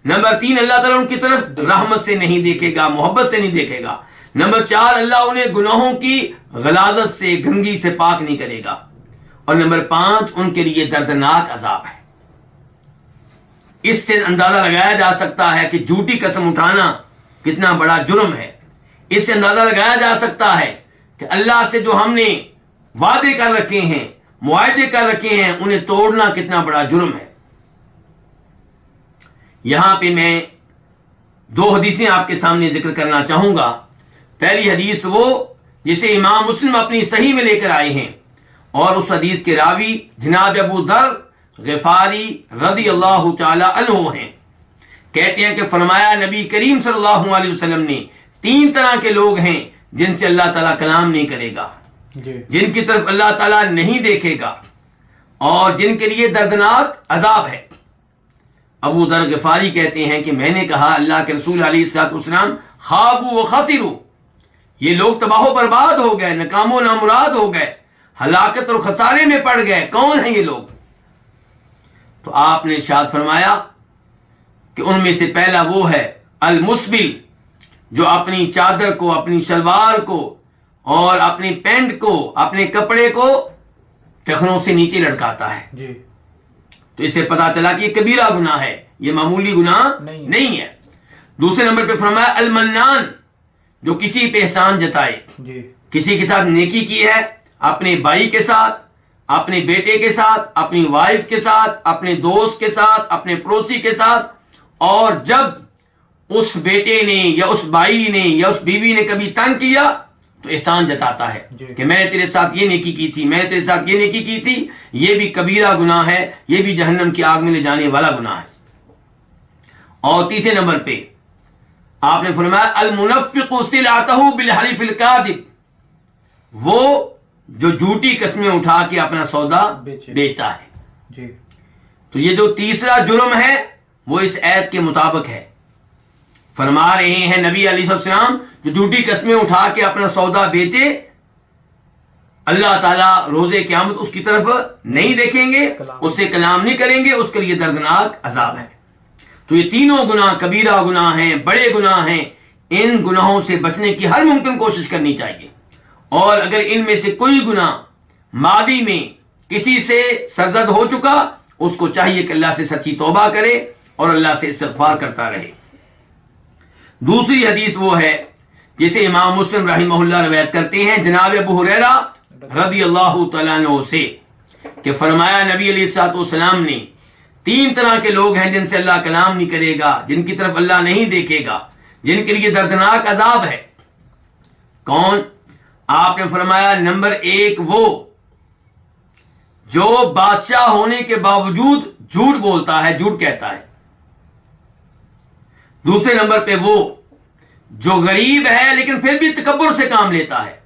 نمبر 3، اللہ تعالیٰ ان کی طرف رحمت سے نہیں دیکھے گا، محبت سے نہیں دیکھے گا۔ نمبر 4، اللہ انہیں گناہوں کی غلاظت سے، گندگی سے پاک نہیں کرے گا۔ اور نمبر 5، ان کے لیے دردناک عذاب ہے۔ اس سے اندازہ لگایا جا سکتا ہے کہ جھوٹی قسم اٹھانا کتنا بڑا جرم ہے۔ اس سے اندازہ لگایا جا سکتا ہے کہ اللہ سے جو ہم نے وعدے کر رکھے ہیں، معاہدے کر رکھے ہیں، انہیں توڑنا کتنا بڑا جرم ہے۔ یہاں پہ میں 2 حدیثیں آپ کے سامنے ذکر کرنا چاہوں گا۔ پہلی حدیث وہ جسے امام مسلم اپنی صحیح میں لے کر آئے ہیں، اور اس حدیث کے راوی جناب ابو ذر غفاری رضی اللہ تعالی عنہ ہیں۔ کہتے ہیں کہ فرمایا نبی کریم صلی اللہ علیہ وسلم نے 3 طرح کے لوگ ہیں جن سے اللہ تعالیٰ کلام نہیں کرے گا، جن کی طرف اللہ تعالیٰ نہیں دیکھے گا، اور جن کے لیے دردناک عذاب ہے۔ ابو ذر غفاری کہتے ہیں کہ میں نے کہا اللہ کے رسول علیہ الصلوۃ والسلام خابوا وخسروا، یہ لوگ تباہ و برباد ہو گئے، ناکام و نامراد ہو گئے، ہلاکت اور خسارے میں پڑ گئے، کون ہیں یہ لوگ؟ تو آپ نے ارشاد فرمایا کہ ان میں سے پہلا وہ ہے المسبل، جو اپنی چادر کو، اپنی شلوار کو اور اپنی پینٹ کو، اپنے کپڑے کو ٹخنوں سے نیچے لٹکاتا ہے جی، تو اس سے پتا چلا کہ یہ کبیرہ گناہ ہے، یہ معمولی گناہ نہیں ہے۔ دوسرے نمبر پہ فرمایا المنان، جو کسی پہ احسان جتائے، جی، کسی کے ساتھ نیکی کی ہے، اپنے بھائی کے ساتھ، اپنے بیٹے کے ساتھ، اپنی وائف کے ساتھ، اپنے دوست کے ساتھ، اپنے پڑوسی کے ساتھ، اور جب اس بیٹے نے یا اس بھائی نے یا اس بیوی نے کبھی تنگ کیا تو احسان جتاتا ہے جی، کہ میں نے تیرے ساتھ یہ نیکی کی تھی، میں نے تیرے ساتھ یہ نیکی کی تھی، یہ بھی کبیرہ گناہ ہے، یہ بھی جہنم کی آگ میں لے جانے والا گناہ ہے۔ اور تیسرے نمبر پہ آپ نے فرمایا المنفق سلعتہ بالحلف الکاذب، وہ جو جھوٹی قسمیں اٹھا کے اپنا سودا بیچتا ہے۔ جی، تو یہ جو تیسرا جرم ہے وہ اس آیت کے مطابق ہے۔ فرما رہے ہیں نبی علیہ السلام جو جھوٹی قسمیں اٹھا کے اپنا سودا بیچے، اللہ تعالیٰ روز قیامت اس کی طرف نہیں دیکھیں گے، اس سے کلام نہیں کریں گے، اس کے لیے دردناک عذاب ہے۔ تو یہ تینوں گناہ کبیرہ گناہ ہیں، بڑے گناہ ہیں، ان گناہوں سے بچنے کی ہر ممکن کوشش کرنی چاہیے، اور اگر ان میں سے کوئی گناہ ماضی میں کسی سے سرزد ہو چکا، اس کو چاہیے کہ اللہ سے سچی توبہ کرے اور اللہ سے استغفار کرتا رہے۔ دوسری حدیث وہ ہے جسے امام مسلم رحمہ اللہ روایت کرتے ہیں جناب ابو ہریرہ رضی اللہ تعالیٰ عنہ سے کہ فرمایا نبی علیہ الصلوۃ والسلام نے 3 طرح کے لوگ ہیں جن سے اللہ کلام نہیں کرے گا، جن کی طرف اللہ نہیں دیکھے گا، جن کے لیے دردناک عذاب ہے۔ کون؟ آپ نے فرمایا نمبر 1 وہ جو بادشاہ ہونے کے باوجود جھوٹ بولتا ہے، جھوٹ کہتا ہے۔ دوسرے نمبر پہ وہ جو غریب ہے لیکن پھر بھی تکبر سے کام لیتا ہے۔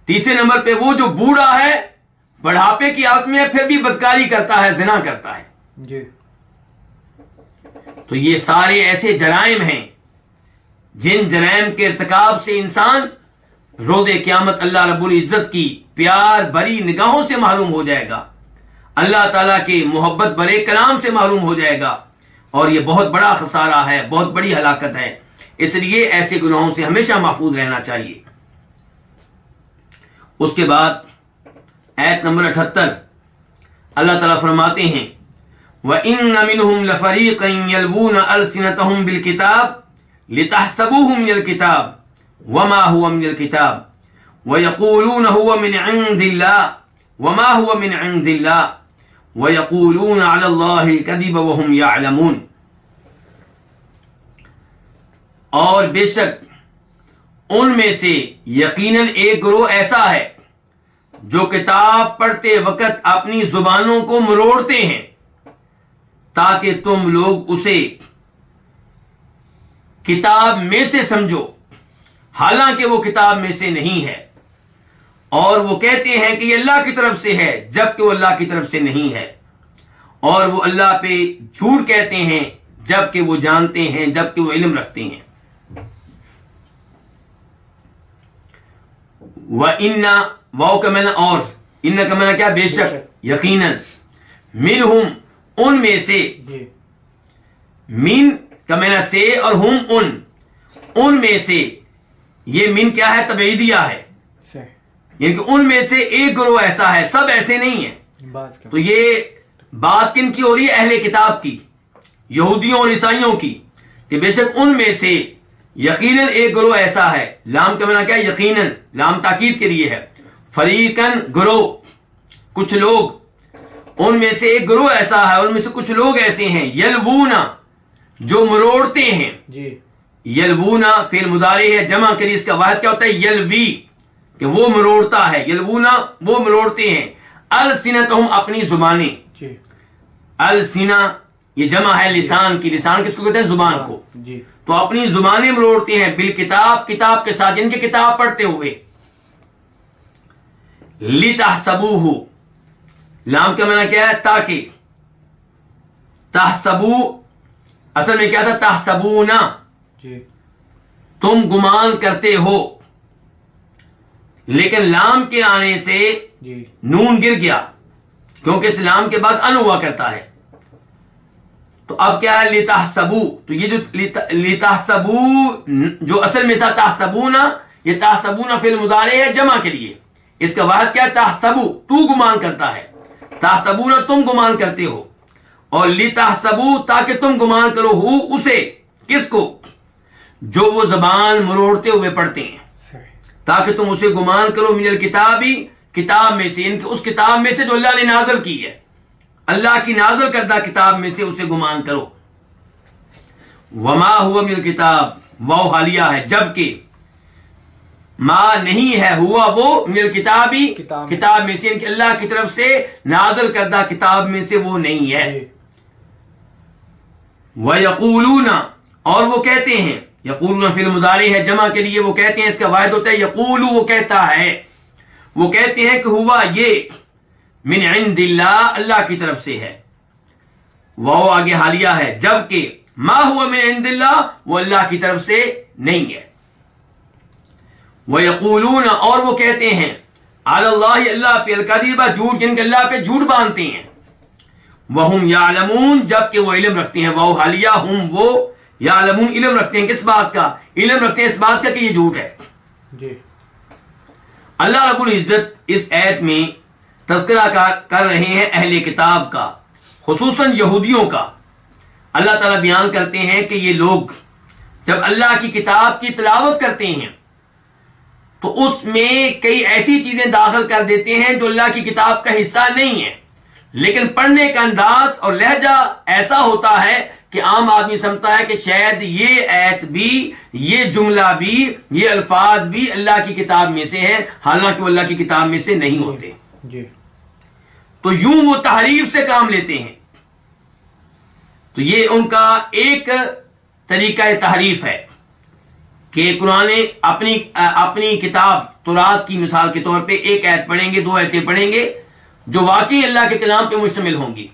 تیسرے نمبر پہ وہ جو بوڑھا ہے، بڑھاپے کی حالت میں پھر بھی بدکاری کرتا ہے، زنا کرتا ہے۔ جی، تو یہ سارے ایسے جرائم ہیں جن جرائم کے ارتکاب سے انسان روز قیامت اللہ رب العزت کی پیار بھری نگاہوں سے محروم ہو جائے گا، اللہ تعالیٰ کے محبت بھرے کلام سے محروم ہو جائے گا، اور یہ بہت بڑا خسارہ ہے، بہت بڑی ہلاکت ہے۔ اس لیے ایسے گناہوں سے ہمیشہ محفوظ رہنا چاہیے۔ اس کے بعد آیت نمبر 78 اللہ تعالیٰ فرماتے ہیں وَإِنَّ مِنْهُمْ لَفَرِيقًا يَلْوُونَ أَلْسِنَتَهُمْ بِالْكِتَابِ لِتَحْسَبُوهُ مِنَ الْكِتَابِ وَمَا هُوَ مِنَ الْكِتَابِ وَيَقُولُونَ هُوَ مِنْ عِنْدِ اللَّهِ وَمَا هُوَ مِنْ عِنْدِ اللَّهِ وَيَقُولُونَ عَلَى اللَّهِ الْكَذِبَ وَهُمْ يَعْلَمُونَ، اور بے شک ان میں سے یقیناً ایک گروہ ایسا ہے جو کتاب پڑھتے وقت اپنی زبانوں کو مروڑتے ہیں تاکہ تم لوگ اسے کتاب میں سے سمجھو، حالانکہ وہ کتاب میں سے نہیں ہے، اور وہ کہتے ہیں کہ یہ اللہ کی طرف سے ہے جبکہ وہ اللہ کی طرف سے نہیں ہے، اور وہ اللہ پہ جھوٹ کہتے ہیں جبکہ وہ جانتے ہیں، جبکہ وہ علم رکھتے ہیں۔ وَإِنَّ واو کا معنی اور، ان کا معنی کیا؟ بے شک، یقیناً، منہم ان میں سے، جی، من کا معنی سے اور ہم ان میں سے، یہ من کیا ہے؟ تبعیدیہ ہے، صحیح، یعنی کہ ان میں سے ایک گروہ ایسا ہے، سب ایسے نہیں ہیں۔ بات کا تو یہ بات کن کی ہو رہی ہے؟ اہل کتاب کی، یہودیوں اور عیسائیوں کی، کہ بے شک ان میں سے یقیناً ایک گروہ ایسا ہے، لام کا معنی کیا ہے؟ یقیناً، لام تاکید کے لیے ہے، فریقاً گروہ، کچھ لوگ، ان میں سے ایک گروہ ایسا ہے، ان میں سے کچھ لوگ ایسے ہیں، یلوونا جو مروڑتے ہیں، جی، یلوونا فعل مضارع ہے، جمع کے لیے اس کا واحد کیا ہوتا ہے؟ یلوی، کہ وہ مروڑتا ہے، یلوونا وہ مروڑتے ہیں، السنتہم اپنی زبانیں، جی، السنہ یہ جمع ہے لسان کی، لسان کس کو کہتے ہیں؟ زبان کو، جی، تو اپنی زبانیں مروڑتے ہیں، بالکتاب کتاب کے ساتھ، جن کی کتاب پڑھتے ہوئے، لِتَحْسَبُوهُ لام کا معنی کیا ہے؟ تاکہ، تحسبو اصل میں کیا تھا؟ تحسبون، جی تم گمان کرتے ہو، لیکن لام کے آنے سے جی نون گر گیا، کیونکہ اس لام کے بعد ان ہوا کرتا ہے. تو اب کیا ہے؟ لتحسبو. تو یہ جو لتحسبو جو اصل میں تھا تحسبون، یہ تحسبون فعل مضارع ہے جمع کے لیے. اس کا واحد کیا ہے؟ تحسبو، تو گمان کرتا ہے. تحسبون تم گمان کرتے ہو، اور لتحسبو تاکہ تم گمان کرو ہو اسے، کس کو؟ جو وہ زبان مروڑتے ہوئے پڑھتے ہیں، تاکہ تم اسے گمان کرو من الکتابی، کتاب میں سے، ان کے اس کتاب میں سے جو اللہ نے نازل کی ہے، اللہ کی نازل کردہ کتاب میں سے اسے گمان کرو. وما ہوا من الکتاب، واو حالیہ ہے، جبکہ ما نہیں ہے، ہوا وہ من الکتابی، کتاب میں سے، ان کے اللہ کی طرف سے نازل کردہ کتاب میں سے وہ نہیں ہے. وَيَقُولُونَ، اور وہ کہتے ہیں، یقولون فعل مضارع ہے جمع کے لیے، وہ کہتے ہیں، اس کا واحد ہوتا ہے یقولو، وہ کہتا ہے، وہ کہتے ہیں کہ ہوا یہ من عند اللہ، اللہ کی طرف سے ہے. وہ آگے حالیہ ہے، جبکہ ما ہوا من عند اللہ، وہ اللہ کی طرف سے نہیں ہے. وَيَقُولُونَ، اور وہ کہتے ہیں، علی اللہ، اللہ پہ، الکذب، جھوٹ، جن کے اللہ پہ جھوٹ باندھتے ہیں. وَهُمْ يَعْلَمُونَ، جبکہ وہ علم رکھتے ہیں. واو حالیہ، ہم وہ، یعلمون علم رکھتے ہیں، کس بات کا؟ علم رکھتے ہیں اس بات کا کہ یہ جھوٹ ہے. جی اللہ رب العزت اس آیت میں تذکرہ کر رہے ہیں اہل کتاب کا، خصوصاً یہودیوں کا. اللہ تعالیٰ بیان کرتے ہیں کہ یہ لوگ جب اللہ کی کتاب کی تلاوت کرتے ہیں تو اس میں کئی ایسی چیزیں داخل کر دیتے ہیں جو اللہ کی کتاب کا حصہ نہیں ہے، لیکن پڑھنے کا انداز اور لہجہ ایسا ہوتا ہے کہ عام آدمی سمجھتا ہے کہ شاید یہ آیت بھی، یہ جملہ بھی، یہ الفاظ بھی اللہ کی کتاب میں سے ہے، حالانکہ وہ اللہ کی کتاب میں سے نہیں ہوتے. جی تو یوں وہ تحریف سے کام لیتے ہیں. تو یہ ان کا ایک طریقہ تحریف ہے کہ قرآن اپنی کتاب تورات کی مثال کے طور پہ ایک آیت پڑھیں گے، 2 آیتیں پڑھیں گے جو واقعی اللہ کے کلام پہ مشتمل ہوں گی،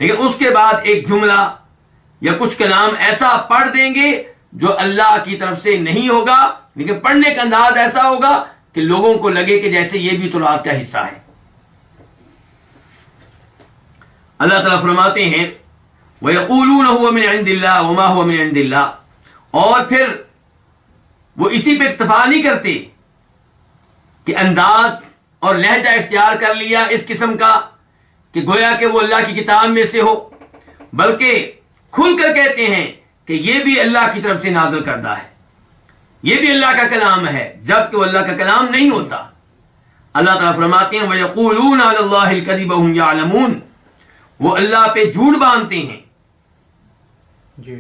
لیکن اس کے بعد ایک جملہ یا کچھ کلام ایسا پڑھ دیں گے جو اللہ کی طرف سے نہیں ہوگا، لیکن پڑھنے کا انداز ایسا ہوگا کہ لوگوں کو لگے کہ جیسے یہ بھی تورات کا حصہ ہے. اللہ تعالیٰ فرماتے ہیں وَيَقُولُونَ هُوَ مِنْ عِنْدِ اللَّهِ وَمَا هُوَ مِنْ عِنْدِ اللَّهِ، اور پھر وہ اسی پہ اکتفا نہیں کرتے کہ انداز اور لہجہ اختیار کر لیا اس قسم کا کہ گویا کہ وہ اللہ کی کتاب میں سے ہو، بلکہ کھل کر کہتے ہیں کہ یہ بھی اللہ کی طرف سے نازل کردہ ہے، یہ بھی اللہ کا کلام ہے، جبکہ وہ اللہ کا کلام نہیں ہوتا. اللہ تعالیٰ فرماتے ہیں وَيَقُولُونَ عَلَى اللَّهِ الْكَذِبَ وَهُمْ يَعْلَمُونَ، وہ اللہ پہ جھوٹ باندھتے ہیں.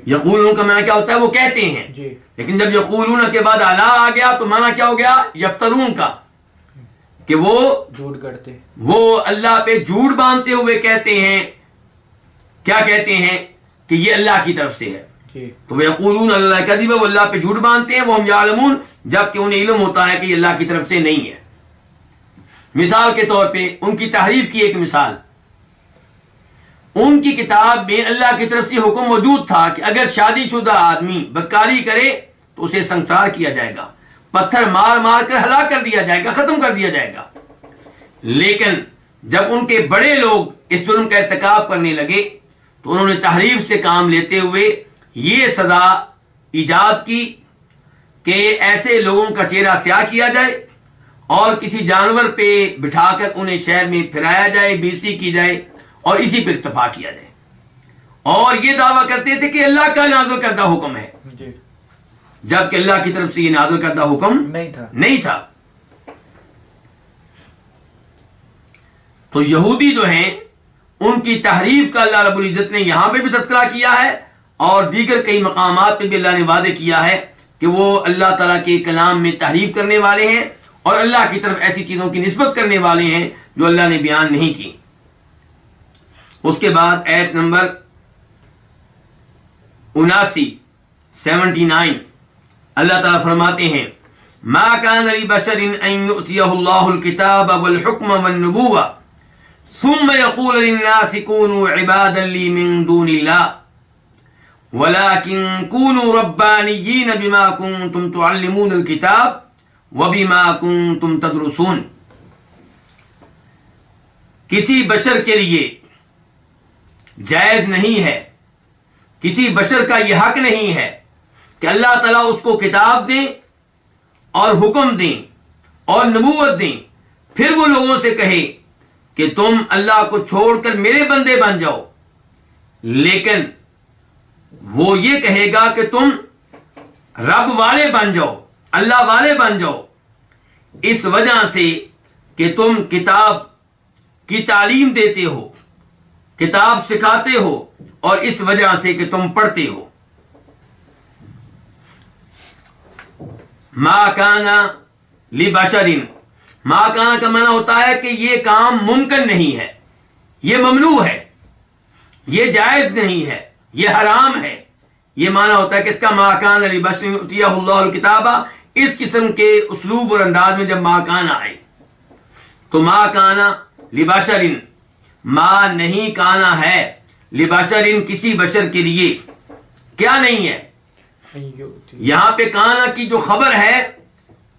یقولون کا معنی کیا ہوتا ہے؟ وہ کہتے ہیں. لیکن جب یقولون کے بعد اعلی آ گیا تو معنی کیا ہو گیا؟ یفترون کا، کہ وہ جھوٹ کرتے، وہ اللہ پہ جھوٹ باندھتے ہوئے کہتے ہیں. کیا کہتے ہیں؟ کہ یہ اللہ کی طرف سے ہے. تو وہ یقولون علی اللہ کذب، وہ اللہ پہ جھوٹ باندھتے ہیں، وہ ہم یعلمون، جبکہ انہیں علم ہوتا ہے کہ یہ اللہ کی طرف سے نہیں ہے. مثال کے طور پہ ان کی تحریف کی ایک مثال، ان کی کتاب میں اللہ کی طرف سے حکم موجود تھا کہ اگر شادی شدہ آدمی بدکاری کرے تو اسے سنسار کیا جائے گا، پتھر مار مار کر ہلاک کر دیا جائے گا، ختم کر دیا جائے گا. لیکن جب ان کے بڑے لوگ اس جرم کا ارتکاب کرنے لگے تو انہوں نے تحریف سے کام لیتے ہوئے یہ سزا ایجاد کی کہ ایسے لوگوں کا چہرہ سیاہ کیا جائے اور کسی جانور پہ بٹھا کر انہیں شہر میں پھرایا جائے، بےزتی کی جائے اور اسی پہ اکتفا کیا جائے. اور یہ دعویٰ کرتے تھے کہ اللہ کا نازل کردہ حکم ہے، جبکہ اللہ کی طرف سے یہ نازل کردہ حکم نہیں تھا. تو یہودی جو ہیں ان کی تحریف کا اللہ رب العزت نے یہاں پہ بھی تذکرہ کیا ہے، اور دیگر کئی مقامات پہ بھی اللہ نے وعدے کیا ہے کہ وہ اللہ تعالیٰ کے کلام میں تحریف کرنے والے ہیں اور اللہ کی طرف ایسی چیزوں کی نسبت کرنے والے ہیں جو اللہ نے بیان نہیں کی. اس کے بعد آیت نمبر 79 اللہ تعالیٰ فرماتے ہیں ما كان لبشر ان يؤتيه الله الكتاب والحكم والنبوة ثم يقول للناس كونوا عبادا لي من دون الله وَلَٰكِن كُونُوا رَبَّانِيِّينَ بِمَا كُنتُمْ تُعَلِّمُونَ الْكِتَابَ وَبِمَا كُنتُمْ تَدْرُسُونَ. کسی بشر کے لیے جائز نہیں ہے، کسی بشر کا یہ حق نہیں ہے کہ اللہ تعالیٰ اس کو کتاب دیں اور حکم دیں اور نبوت دیں، پھر وہ لوگوں سے کہے کہ تم اللہ کو چھوڑ کر میرے بندے بن جاؤ، لیکن وہ یہ کہے گا کہ تم رب والے بن جاؤ، اللہ والے بن جاؤ، اس وجہ سے کہ تم کتاب کی تعلیم دیتے ہو، کتاب سکھاتے ہو، اور اس وجہ سے کہ تم پڑھتے ہو. ما کان لبشر، ما کان کا معنی ہوتا ہے کہ یہ کام ممکن نہیں ہے، یہ ممنوع ہے، یہ جائز نہیں ہے، یہ حرام ہے. یہ معنی ہوتا ہے کہ اس کا ما کان لبشر یؤتیہ اللہ الکتاب، اس قسم کے اسلوب اور انداز میں جب ما کان آئے تو ما کان لبشر، ما نہیں کانا ہے لبشر کسی بشر کے لیے. کیا نہیں ہے؟ یہاں پہ کانا کی جو خبر ہے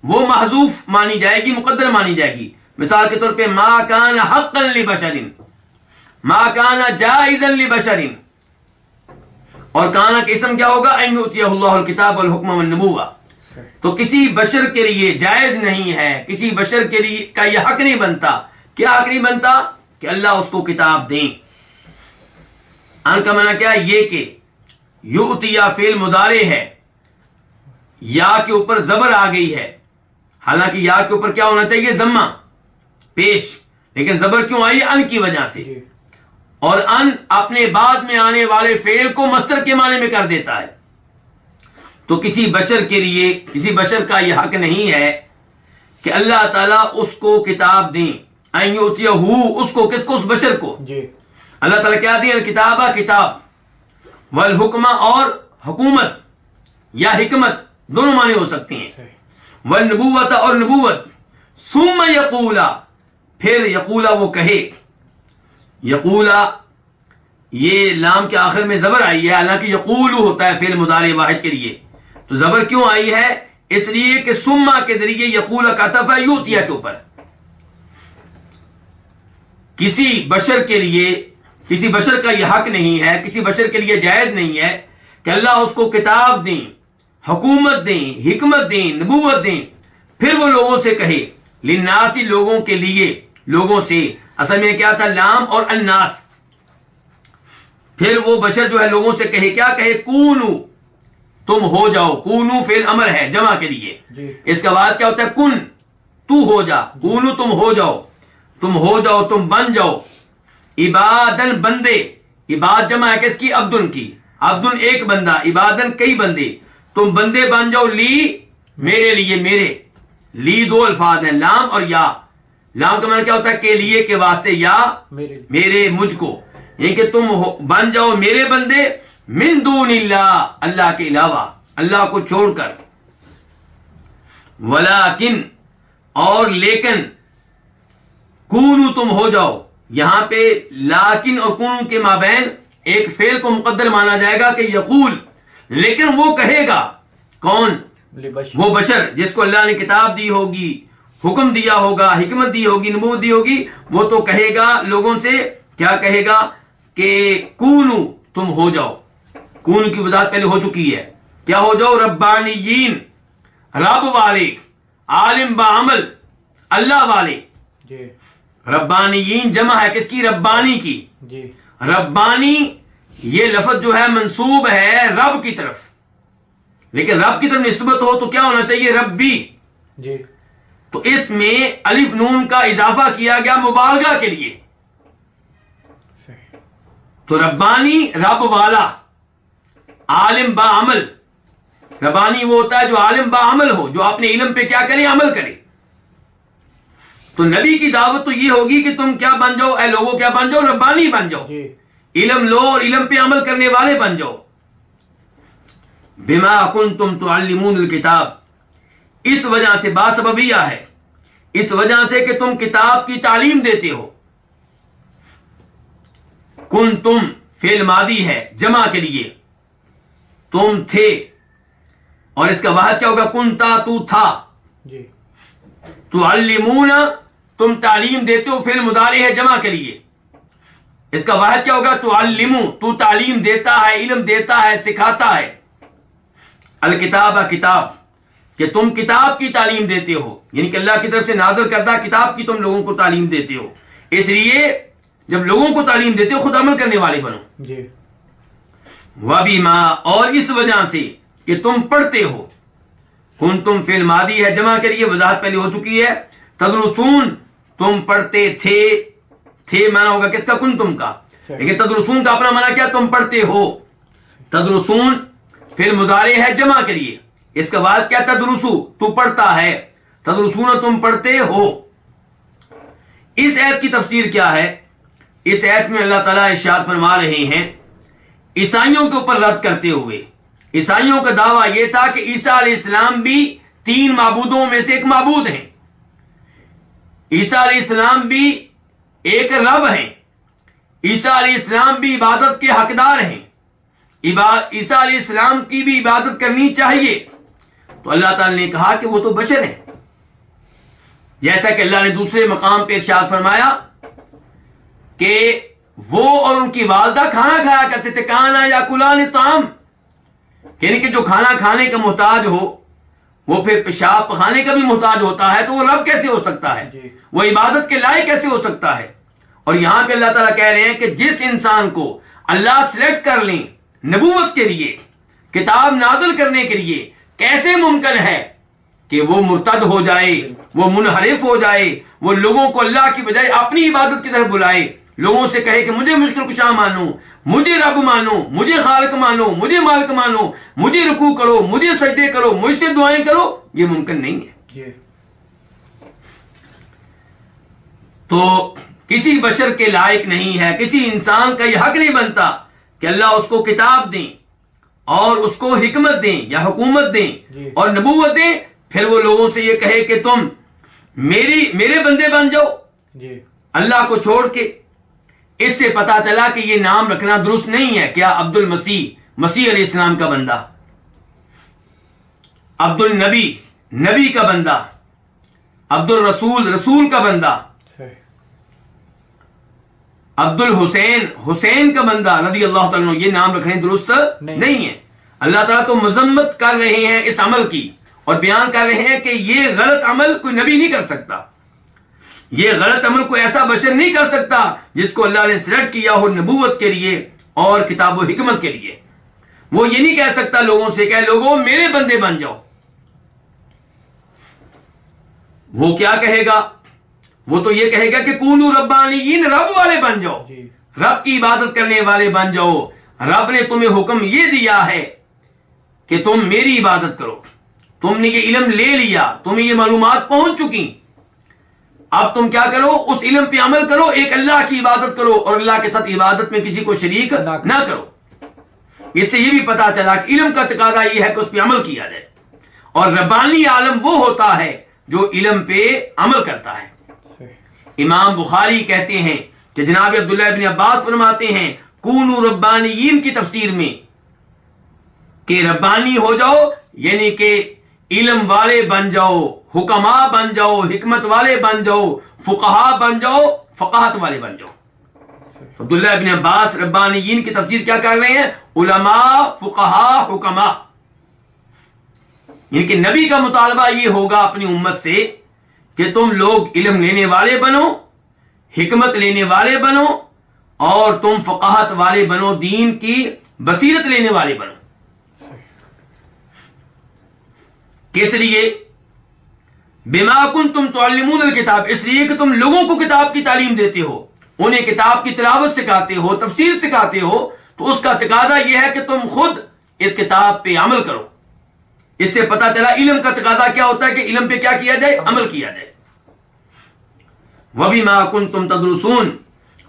وہ محذوف مانی جائے گی، مقدر مانی جائے گی. مثال کے طور پہ ما کان حقا لبشر، ما کان جائزا لبشر، اور کانا کا اسم کیا ہوگا؟ ان یؤتیہ اللہ الکتاب والحکم والنبوہ. تو کسی بشر کے لیے جائز نہیں ہے، کسی بشر کے لیے کا یہ حق نہیں بنتا. کیا حق نہیں بنتا؟ کہ اللہ اس کو کتاب دیں. ان کا معنی کیا؟ یہ کہ یؤتیہ فعل مضارع ہے، یا کے اوپر زبر آ گئی ہے، حالانکہ یا کے اوپر کیا ہونا چاہیے؟ ضمہ پیش، لیکن زبر کیوں آئی؟ ان کی وجہ سے. اور ان اپنے بعد میں آنے والے فعل کو مصدر کے معنی میں کر دیتا ہے. تو کسی بشر کے لیے، کسی بشر کا یہ حق نہیں ہے کہ اللہ تعالیٰ اس کو کتاب دیں. ان یؤتیہ، اس کو، کس کو؟ اس بشر کو. اللہ تعالیٰ کیا دیں؟ الکتابہ، کتاب، والحکمہ، اور حکومت یا حکمت، دونوں معنی ہو سکتی ہیں، والنبوت، اور نبوت. ثم یقولا، پھر یقولا وہ کہے. یقولا یہ لام کے آخر میں زبر آئی ہے، حالانکہ یقول ہوتا ہے فعل مضارع واحد کے لیے. تو زبر کیوں آئی ہے؟ اس لیے کہ ثم کے ذریعے یقولا کا عطف ہے یؤتیہ کے اوپر. کسی بشر کے لیے، کسی بشر کا یہ حق نہیں ہے، کسی بشر کے لیے جائز نہیں ہے کہ اللہ اس کو کتاب دیں، حکومت دیں، حکمت دیں، نبوت دیں، پھر وہ لوگوں سے کہے. للناس، لوگوں کے لیے، لوگوں سے، اصل میں کیا تھا؟ لام اور الناس. پھر وہ بشر جو ہے لوگوں سے کہے، کیا کہے؟ کونو، تم ہو جاؤ. کونو فعل امر ہے جمع کے لیے. اس کا بعد کیا ہوتا ہے؟ کن، تو ہو جا. کونو تم ہو جاؤ، تم ہو جاؤ، تم بن جاؤ. عبادن بندے، عباد جمع ہے کس کی؟ عبدن کی. عبدن ایک بندہ، عبادن کئی بندے. تم بندے بن جاؤ، لی میرے لیے، میرے. لی دو الفاظ ہیں، لام اور یا. لام کا معنی کیا ہوتا ہے؟ کے لیے، کے واسطے، یا میرے، مجھ کو. یہ کہ تم بن جاؤ میرے بندے، من دون اللہ، اللہ کے علاوہ، اللہ کو چھوڑ کر. ولیکن، اور لیکن، کونو تم ہو جاؤ. یہاں پہ لیکن اور کونو کے مابین ایک فعل کو مقدر مانا جائے گا کہ یقول، لیکن وہ کہے گا. کون؟ وہ بشر جس کو اللہ نے کتاب دی ہوگی، حکم دیا ہوگا، حکمت دی ہوگی، نبوت دی ہوگی. وہ تو کہے گا لوگوں سے، کیا کہے گا؟ کہ کونو تم ہو جاؤ. کونو کی وضاحت پہلے ہو چکی ہے. کیا ہو جاؤ؟ ربانیین، رب والے، عالم بعمل، اللہ والے. ربانیین جمع ہے کس کی؟ ربانی کی. ربانی یہ لفظ جو ہے منسوب ہے رب کی طرف، لیکن رب کی طرف نسبت ہو تو کیا ہونا چاہیے؟ ربی. تو اس میں الف نون کا اضافہ کیا گیا مبالغہ کے لیے. تو ربانی رب والا، عالم بعمل. ربانی وہ ہوتا ہے جو عالم بعمل ہو، جو اپنے علم پہ کیا کرے؟ عمل کرے. تو نبی کی دعوت تو یہ ہوگی کہ تم کیا بن جاؤ؟ اے لوگوں کیا بن جاؤ؟ ربانی بن جاؤ. علم لو اور علم پہ عمل کرنے والے بن جاؤ. بما کنتم تعلمون الکتاب، اس وجہ سے، باسببیہ ہے، اس وجہ سے کہ تم کتاب کی تعلیم دیتے ہو. کنتم فعل ماضی ہے جمع کے لیے، تم تھے، اور اس کا واحد کیا ہوگا؟ کنتا، تو تھا، جی، تعلمون تم تعلیم دیتے ہو، فعل مضارع ہے جمع کے لیے، اس کا واحد کیا ہوگا؟ تعلمو، تو تعلیم دیتا ہے، علم دیتا ہے، سکھاتا ہے، الکتاب کتاب، کہ تم کتاب کی تعلیم دیتے ہو، یعنی کہ اللہ کی طرف سے نازل کردہ کتاب کی تم لوگوں کو تعلیم دیتے ہو، اس لیے جب لوگوں کو تعلیم دیتے ہو خود عمل کرنے والے بنو۔ جی، وَبِمَا، اور اس وجہ سے کہ تم پڑھتے ہو، کنتم فعل ماضی ہے جمع کے لیے، وضاحت پہلے ہو چکی ہے، تدرسون تم پڑھتے تھے، تھے معنی ہوگا کس کا؟ کنتم کا، لیکن تدرسون کا اپنا معنی کیا؟ تم پڑھتے ہو، تدرسون فعل مضارع ہے جمع کے لیے، اس کا بعد کیا؟ تدرسو، تو پڑھتا ہے، تدرسون تم پڑھتے ہو۔ اس آیت کی تفسیر کیا ہے؟ اس آیت میں اللہ تعالیٰ ارشاد فرما رہے ہیں عیسائیوں کے اوپر رد کرتے ہوئے، عیسائیوں کا دعویٰ یہ تھا کہ عیسیٰ علیہ السلام بھی 3 معبودوں میں سے ایک معبود ہیں، عیسیٰ علیہ السلام بھی ایک رب ہیں، عیسیٰ علیہ السلام بھی عبادت کے حقدار ہیں، عیسیٰ علیہ السلام کی بھی عبادت کرنی چاہیے۔ تو اللہ تعالی نے کہا کہ وہ تو بشر ہیں، جیسا کہ اللہ نے دوسرے مقام پہ ارشاد فرمایا کہ وہ اور ان کی والدہ کھانا کھایا کرتے تھے، کانا یاکلان الطعام، یعنی کہ جو کھانا کھانے کا محتاج ہو وہ پھر پیشاب پخانے کا بھی محتاج ہوتا ہے، تو وہ رب کیسے ہو سکتا ہے؟ وہ عبادت کے لائق کیسے ہو سکتا ہے؟ اور یہاں پہ اللہ تعالیٰ کہہ رہے ہیں کہ جس انسان کو اللہ سلیکٹ کر لیں نبوت کے لیے، کتاب نازل کرنے کے لیے، کیسے ممکن ہے کہ وہ مرتد ہو جائے، وہ منحرف ہو جائے، وہ لوگوں کو اللہ کی بجائے اپنی عبادت کی طرف بلائے، لوگوں سے کہے کہ مجھے مشکل کشا مانو، مجھے رب مانو، مجھے خالق مانو، مجھے مالک مانو، مجھے رکوع کرو، مجھے سجدے کرو، مجھ سے دعائیں کرو، یہ ممکن نہیں ہے۔ تو کسی بشر کے لائق نہیں ہے، کسی انسان کا یہ حق نہیں بنتا کہ اللہ اس کو کتاب دیں اور اس کو حکمت دیں یا حکومت دیں اور نبوت دیں، پھر وہ لوگوں سے یہ کہے کہ تم میرے بندے بن جاؤ اللہ کو چھوڑ کے۔ اس سے پتا چلا کہ یہ نام رکھنا درست نہیں ہے۔ کیا عبد المسیح، مسیح علیہ السلام کا بندہ، عبد النبی، نبی کا بندہ، عبد الرسول، رسول کا بندہ، عبد الحسین، حسین کا بندہ رضی اللہ تعالیٰ عنہ، یہ نام رکھنے درست نہیں ہے۔ اللہ تعالیٰ تو مذمت کر رہے ہیں اس عمل کی اور بیان کر رہے ہیں کہ یہ غلط عمل کوئی نبی نہیں کر سکتا، یہ غلط عمل کوئی ایسا بشر نہیں کر سکتا جس کو اللہ نے سلیکٹ کیا ہو نبوت کے لیے اور کتاب و حکمت کے لیے۔ وہ یہ نہیں کہہ سکتا لوگوں سے کہ لوگوں میرے بندے بن جاؤ۔ وہ کیا کہے گا؟ وہ تو یہ کہے گا کہ کونو ربانیین، رب والے بن جاؤ، رب کی عبادت کرنے والے بن جاؤ، رب نے تمہیں حکم یہ دیا ہے کہ تم میری عبادت کرو، تم نے یہ علم لے لیا، تمہیں یہ معلومات پہنچ چکی، اب تم کیا کرو؟ اس علم پہ عمل کرو، ایک اللہ کی عبادت کرو اور اللہ کے ساتھ عبادت میں کسی کو شریک نہ کرو۔ اس سے یہ بھی پتا چلا کہ علم کا تقاضا یہ ہے کہ اس پہ عمل کیا جائے، اور ربانی عالم وہ ہوتا ہے جو علم پہ عمل کرتا ہے۔ امام بخاری کہتے ہیں کہ جناب عبداللہ ابن عباس فرماتے ہیں کونو ربانیین کی تفسیر میں کہ ربانی ہو جاؤ یعنی کہ علم والے بن جاؤ، حکماء بن جاؤ، حکمت والے بن جاؤ، فقہا بن جاؤ، فقاہت والے بن جاؤ۔ عبداللہ ابن عباس ربانیین کی تفسیر کیا کر رہے ہیں؟ علماء، فقہا، حکماء، یعنی کہ نبی کا مطالبہ یہ ہوگا اپنی امت سے کہ تم لوگ علم لینے والے بنو، حکمت لینے والے بنو، اور تم فقاہت والے بنو، دین کی بصیرت لینے والے بنو۔ کس لیے؟ بما کنتم تعلمون الکتاب، اس لیے کہ تم لوگوں کو کتاب کی تعلیم دیتے ہو، انہیں کتاب کی تلاوت سکھاتے ہو، تفسیر سکھاتے ہو، تو اس کا تقاضا یہ ہے کہ تم خود اس کتاب پہ عمل کرو۔ اس سے پتا چلا علم کا تقاضا کیا ہوتا ہے کہ علم پہ کیا کیا جائے؟ عمل کیا جائے۔ وَبِمَا كُنْتُمْ تَدْرُسُونَ،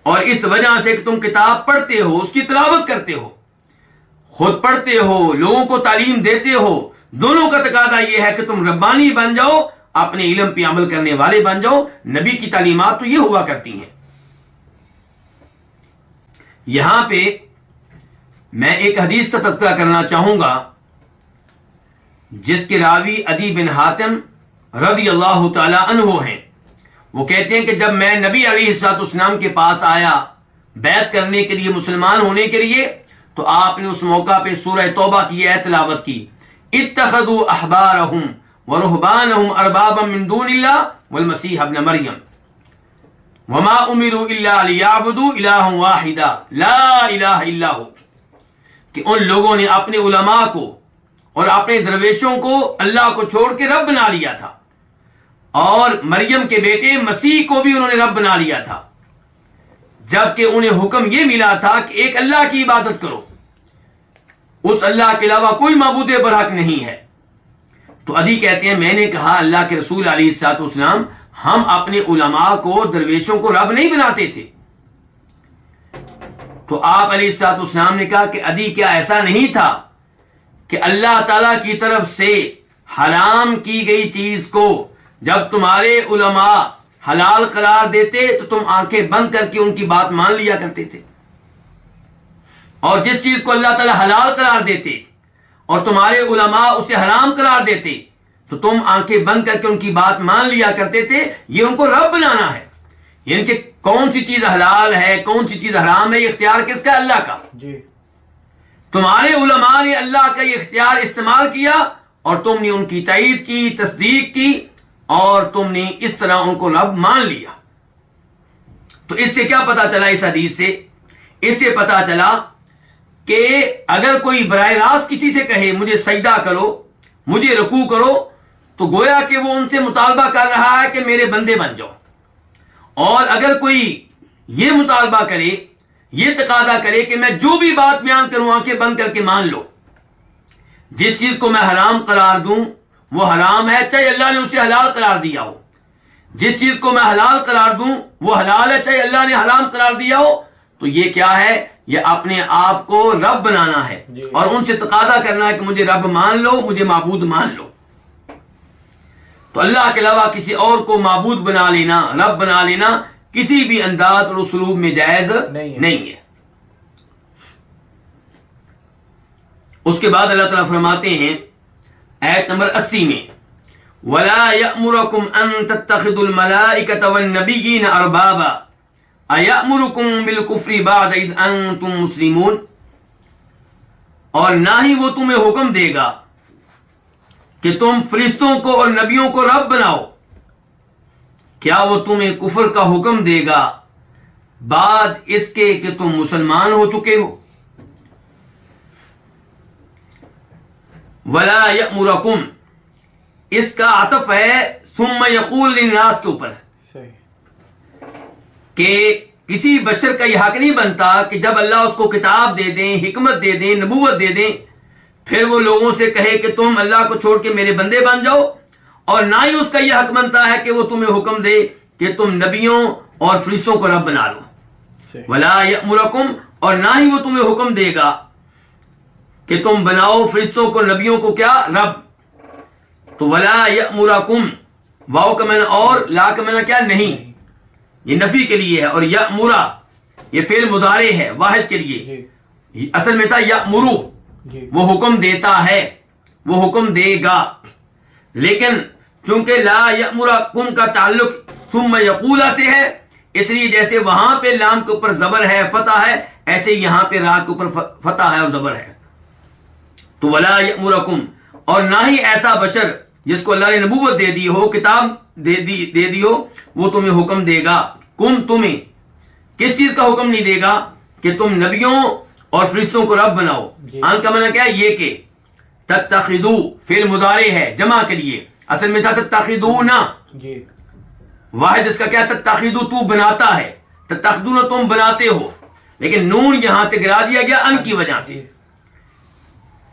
اور اس وجہ سے کہ تم کتاب پڑھتے ہو، اس کی تلاوت کرتے ہو، خود پڑھتے ہو، لوگوں کو تعلیم دیتے ہو، دونوں کا تقاضا یہ ہے کہ تم ربانی بن جاؤ، اپنے علم پہ عمل کرنے والے بن جاؤ۔ نبی کی تعلیمات تو یہ ہوا کرتی ہیں۔ یہاں پہ میں ایک حدیث کا تذکرہ کرنا چاہوں گا جس کے راوی عدی بن حاتم رضی اللہ تعالی عنہ ہیں. وہ کہتے ہیں کہ جب میں نبی علیہ الصلوۃ والسلام کے پاس آیا بیعت کرنے کے لیے، مسلمان ہونے کے لیے، تو آپ نے اس موقع پہ سورہ توبہ کی آیت تلاوت کی، اتخذوا احبارهم ورهبانهم اربابا من دون اللہ والمسیح ابن مریم وما امروا الا ليعبدوا الها واحدا لا الہ الا هو. کہ ان لوگوں نے اپنے علماء کو اور اپنے درویشوں کو اللہ کو چھوڑ کے رب بنا لیا تھا، اور مریم کے بیٹے مسیح کو بھی انہوں نے رب بنا لیا تھا، جبکہ انہیں حکم یہ ملا تھا کہ ایک اللہ کی عبادت کرو، اس اللہ کے علاوہ کوئی معبود برحق نہیں ہے. تو عدی کہتے ہیں میں نے کہا اللہ کے رسول علیہ الصلوۃ والسلام، ہم اپنے علماء کو درویشوں کو رب نہیں بناتے تھے. تو آپ علیہ الصلوۃ والسلام نے کہا کہ عدی کیا ایسا نہیں تھا کہ اللہ تعالی کی طرف سے حرام کی گئی چیز کو جب تمہارے علماء حلال قرار دیتے تو تم آنکھیں بند کر کے ان کی بات مان لیا کرتے تھے، اور جس چیز کو اللہ تعالی حلال قرار دیتے اور تمہارے علماء اسے حرام قرار دیتے تو تم آنکھیں بند کر کے ان کی بات مان لیا کرتے تھے. یہ ان کو رب بنانا ہے، یعنی کہ کون سی چیز حلال ہے کون سی چیز حرام ہے یہ اختیار کس کا؟ اللہ کا. تمہارے علماء نے اللہ کا یہ اختیار استعمال کیا اور تم نے ان کی تائید کی، تصدیق کی، اور تم نے اس طرح ان کو رب مان لیا. تو اس سے کیا پتا چلا؟ اس حدیث سے اس سے پتا چلا کہ اگر کوئی براہ راست کسی سے کہے مجھے سجدہ کرو، مجھے رکوع کرو، تو گویا کہ وہ ان سے مطالبہ کر رہا ہے کہ میرے بندے بن جاؤ. اور اگر کوئی یہ مطالبہ کرے، یہ تقاضا کرے کہ میں جو بھی بات بیان کروں آنکھیں بند کر کے مان لو، جس چیز کو میں حرام قرار دوں وہ حرام ہے چاہے اللہ نے اسے حلال قرار دیا ہو، جس چیز کو میں حلال قرار دوں وہ حلال ہے چاہے اللہ نے حرام قرار دیا ہو، تو یہ کیا ہے؟ یہ اپنے آپ کو رب بنانا ہے اور ان سے تقاضا کرنا ہے کہ مجھے رب مان لو، مجھے معبود مان لو. تو اللہ کے علاوہ کسی اور کو معبود بنا لینا، رب بنا لینا کسی بھی انداز اور اسلوب میں جائز نہیں ہے. اس کے بعد اللہ تعالیٰ فرماتے ہیں آیت نمبر 80 میں، وَلَا يَأْمُرَكُمْ أَن تَتَّخِذُوا الْمَلَائِكَةَ وَالنَّبِيِّينَ أَرْبَابًا أَيَأْمُرُكُمْ بِالْكُفْرِ بَعْدَ إِذْ أَنْتُمْ مُسْلِمُونَ. اور نہ ہی وہ تمہیں حکم دے گا کہ تم فرشتوں کو اور نبیوں کو رب بناؤ، کیا وہ تمہیں کفر کا حکم دے گا بعد اس کے کہ تم مسلمان ہو چکے ہو. وَلَا يَأْمُرَكُمْ اس کا عطف ہے ثم يقول للناس کے اوپر، کہ کسی بشر کا یہ حق نہیں بنتا کہ جب اللہ اس کو کتاب دے دیں، حکمت دے دیں، نبوت دے دیں، پھر وہ لوگوں سے کہے کہ تم اللہ کو چھوڑ کے میرے بندے بن جاؤ. اور نہ ہی اس کا یہ حق بنتا ہے کہ وہ تمہیں حکم دے کہ تم نبیوں اور فرشتوں کو رب بنا لو. وَلَا يَأْمُرَكُمْ اور نہ ہی وہ تمہیں حکم دے گا کہ تم بناؤ فرشتوں کو نبیوں کو کیا؟ رب. تو وَلَا يَأْمُرَكُمْ واو کا معنی اور، لا کا معنی کیا؟ نہیں، یہ نفی کے لیے ہے، اور یأمر یہ فعل مضارع ہے واحد کے لیے، اصل میں تھا یأمرو، وہ حکم دیتا ہے، وہ حکم دے گا. لیکن چونکہ لا یأمرکم کا تعلق ثم یقول سے ہے، اس لیے جیسے وہاں پہ لام کے اوپر زبر ہے فتح ہے، ایسے یہاں پہ را کے اوپر فتح ہے اور زبر ہے. تو ولا یأمرکم اور نہ ہی ایسا بشر جس کو اللہ نے نبوت دے دی ہو، کتاب دے دی ہو، وہ تمہیں حکم دے گا. کم تمہیں کس چیز کا حکم نہیں دے گا؟ کہ تم نبیوں اور فرشتوں کو رب بناؤ. ان کا معنی کیا ہے؟ یہ کہ تتخذو فعل مضارع ہے جمع کے لیے، اصل میں تھا تتخذون، واحد اس کا کیا؟ تتخذو تو بناتا ہے، تتخذون تم بناتے ہو، لیکن نون یہاں سے گرا دیا گیا ان کی وجہ سے.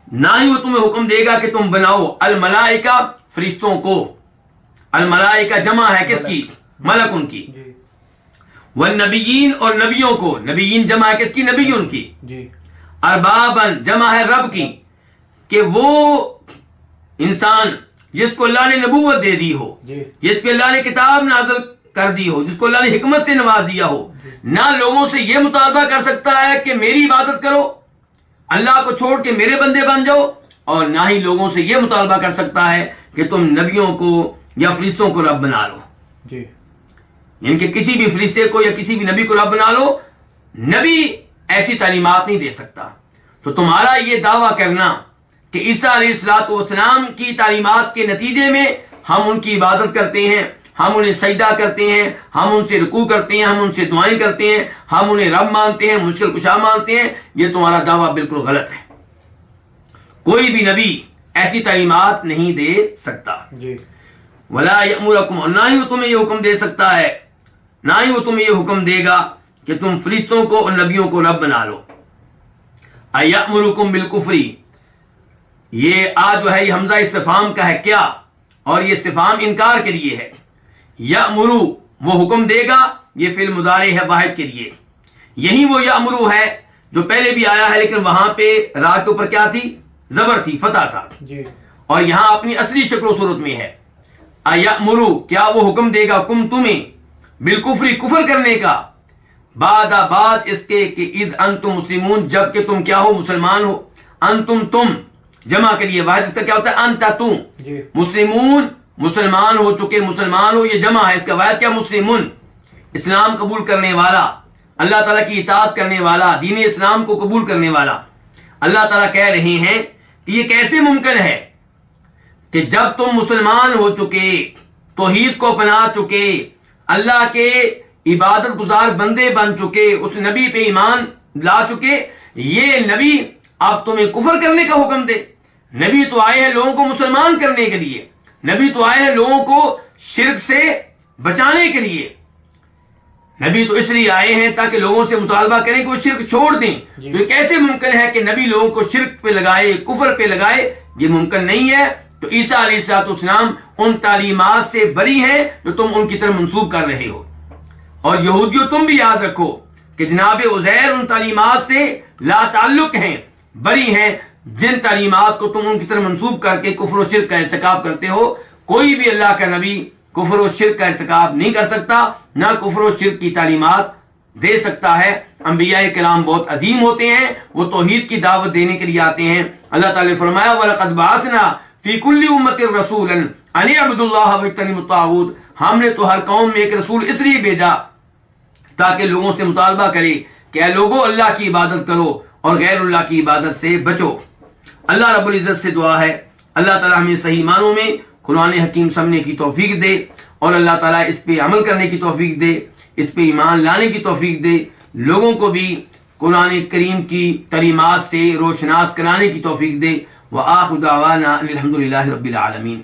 نہ ہی وہ تمہیں حکم دے گا کہ تم بناؤ الملائکہ فرشتوں کو. الملائکہ جمع ہے کس کی؟ ملک ان کی. والنبیین اور نبیوں کو، نبیین جمع ہے کس کی؟ نبی ان کی. اربابن جمع ہے رب کی، کہ وہ انسان جس کو اللہ نے نبوت دے دی ہو، جس پہ اللہ نے کتاب نازل کر دی ہو، جس کو اللہ نے حکمت سے نواز دیا ہو، نہ لوگوں سے یہ مطالبہ کر سکتا ہے کہ میری عبادت کرو، اللہ کو چھوڑ کے میرے بندے بن جاؤ، اور نہ ہی لوگوں سے یہ مطالبہ کر سکتا ہے کہ تم نبیوں کو یا فرشتوں کو رب بنا لو، جی، یعنی کہ کسی بھی فرشتے کو یا کسی بھی نبی کو رب بنا لو. نبی ایسی تعلیمات نہیں دے سکتا. تو تمہارا یہ دعویٰ کرنا کہ عیسیٰ علیہ الصلوۃ والسلام کی تعلیمات کے نتیجے میں ہم ان کی عبادت کرتے ہیں، ہم انہیں سجدہ کرتے ہیں، ہم ان سے رکوع کرتے ہیں، ہم ان سے دعائیں کرتے ہیں، ہم انہیں رب مانتے ہیں، مشکل کشا مانتے ہیں، یہ تمہارا دعویٰ بالکل غلط ہے. کوئی بھی نبی ایسی تعلیمات نہیں دے سکتا. جی، ولا یأمرکم، نہ ہی وہ تمہیں یہ حکم دے سکتا ہے، نہ ہی وہ تمہیں یہ حکم دے گا کہ تم فرشتوں کو اور نبیوں کو رب بنا لو. ایأمرکم بالکفر، یہ جو ہے یہ حمزہ استفہام کا ہے کیا، اور یہ استفہام انکار کے لیے ہے. یأمرو وہ حکم دے گا، یہ فعل مضارع ہے واحد کے لیے. یہی وہ یأمرو ہے جو پہلے بھی آیا ہے، لیکن وہاں پہ را کے اوپر کیا تھی، زبر تھی، فتح تھا، جی، اور یہاں اپنی اصلی شکل و صورت میں ہے. ایأمرو کیا وہ حکم دے گا کم تمہیں، بالکفر کفر کرنے کا، بعد اس کے کہ اذ انتم مسلمون جب کہ تم کیا ہو، مسلمان ہو. انتم تم جمع کے لیے واحد اس کا کیا ہوتا ہے، انت تم. جی، مسلمون مسلمان ہو چکے، مسلمان ہو یہ جمع ہے، اس کا واحد کیا، مسلمون، اسلام قبول کرنے والا، اللہ تعالیٰ کی اطاعت کرنے والا، دین اسلام کو قبول کرنے والا. اللہ تعالیٰ کہہ رہے ہیں کہ یہ کیسے ممکن ہے کہ جب تم مسلمان ہو چکے، توحید کو اپنا چکے، اللہ کے عبادت گزار بندے بن چکے، اس نبی پہ ایمان لا چکے، یہ نبی اب تمہیں کفر کرنے کا حکم دے. نبی تو آئے ہیں لوگوں کو مسلمان کرنے کے لیے، نبی تو آئے ہیں لوگوں کو شرک سے بچانے کے لیے. نبی تو اس لیے آئے ہیں تاکہ لوگوں سے مطالبہ کریں کہ وہ شرک چھوڑ دیں. تو یہ کیسے ممکن ہے کہ نبی لوگوں کو شرک پہ لگائے، کفر پہ لگائے، یہ ممکن نہیں ہے. تو عیسیٰ علیہ الصلوۃ والسلام ان تعلیمات سے بری ہیں جو تم ان کی طرف منسوب کر رہے ہو. اور یہودیوں تم بھی یاد رکھو کہ جناب عزیر ان تعلیمات سے لا تعلق ہیں، بری ہیں، جن تعلیمات کو تم ان کی طرف منسوب کر کے کفر و شرک کا ارتکاب کرتے ہو. کوئی بھی اللہ کا نبی کفر و شرک کا ارتکاب نہیں کر سکتا، نہ کفر و شرک کی تعلیمات دے سکتا ہے. انبیاء کرام بہت عظیم ہوتے ہیں، وہ توحید کی دعوت دینے کے لیے آتے ہیں. اللہ تعالی نے فرمایا وَلَقَدْ بَعَثْنَا فِي كُلِّ أُمَّةٍ رَسُولًا أَنِ اعْبُدُوا اللَّهَ وَاجْتَنِبُوا الطَّاغُوتَ، ہم نے تو ہر قوم میں ایک رسول اس لیے بھیجا تاکہ لوگوں سے مطالبہ کرے کہ اے لوگوں اللہ کی عبادت کرو اور غیر اللہ کی عبادت سے بچو. اللہ رب العزت سے دعا ہے اللہ تعالی ہمیں صحیح معنوں میں قرآن حکیم سمجھنے کی توفیق دے، اور اللہ تعالیٰ اس پہ عمل کرنے کی توفیق دے، اس پہ ایمان لانے کی توفیق دے، لوگوں کو بھی قرآن کریم کی تعلیمات سے روشناس کرانے کی توفیق دے. وآخر دعوانا الحمد للہ رب العالمین.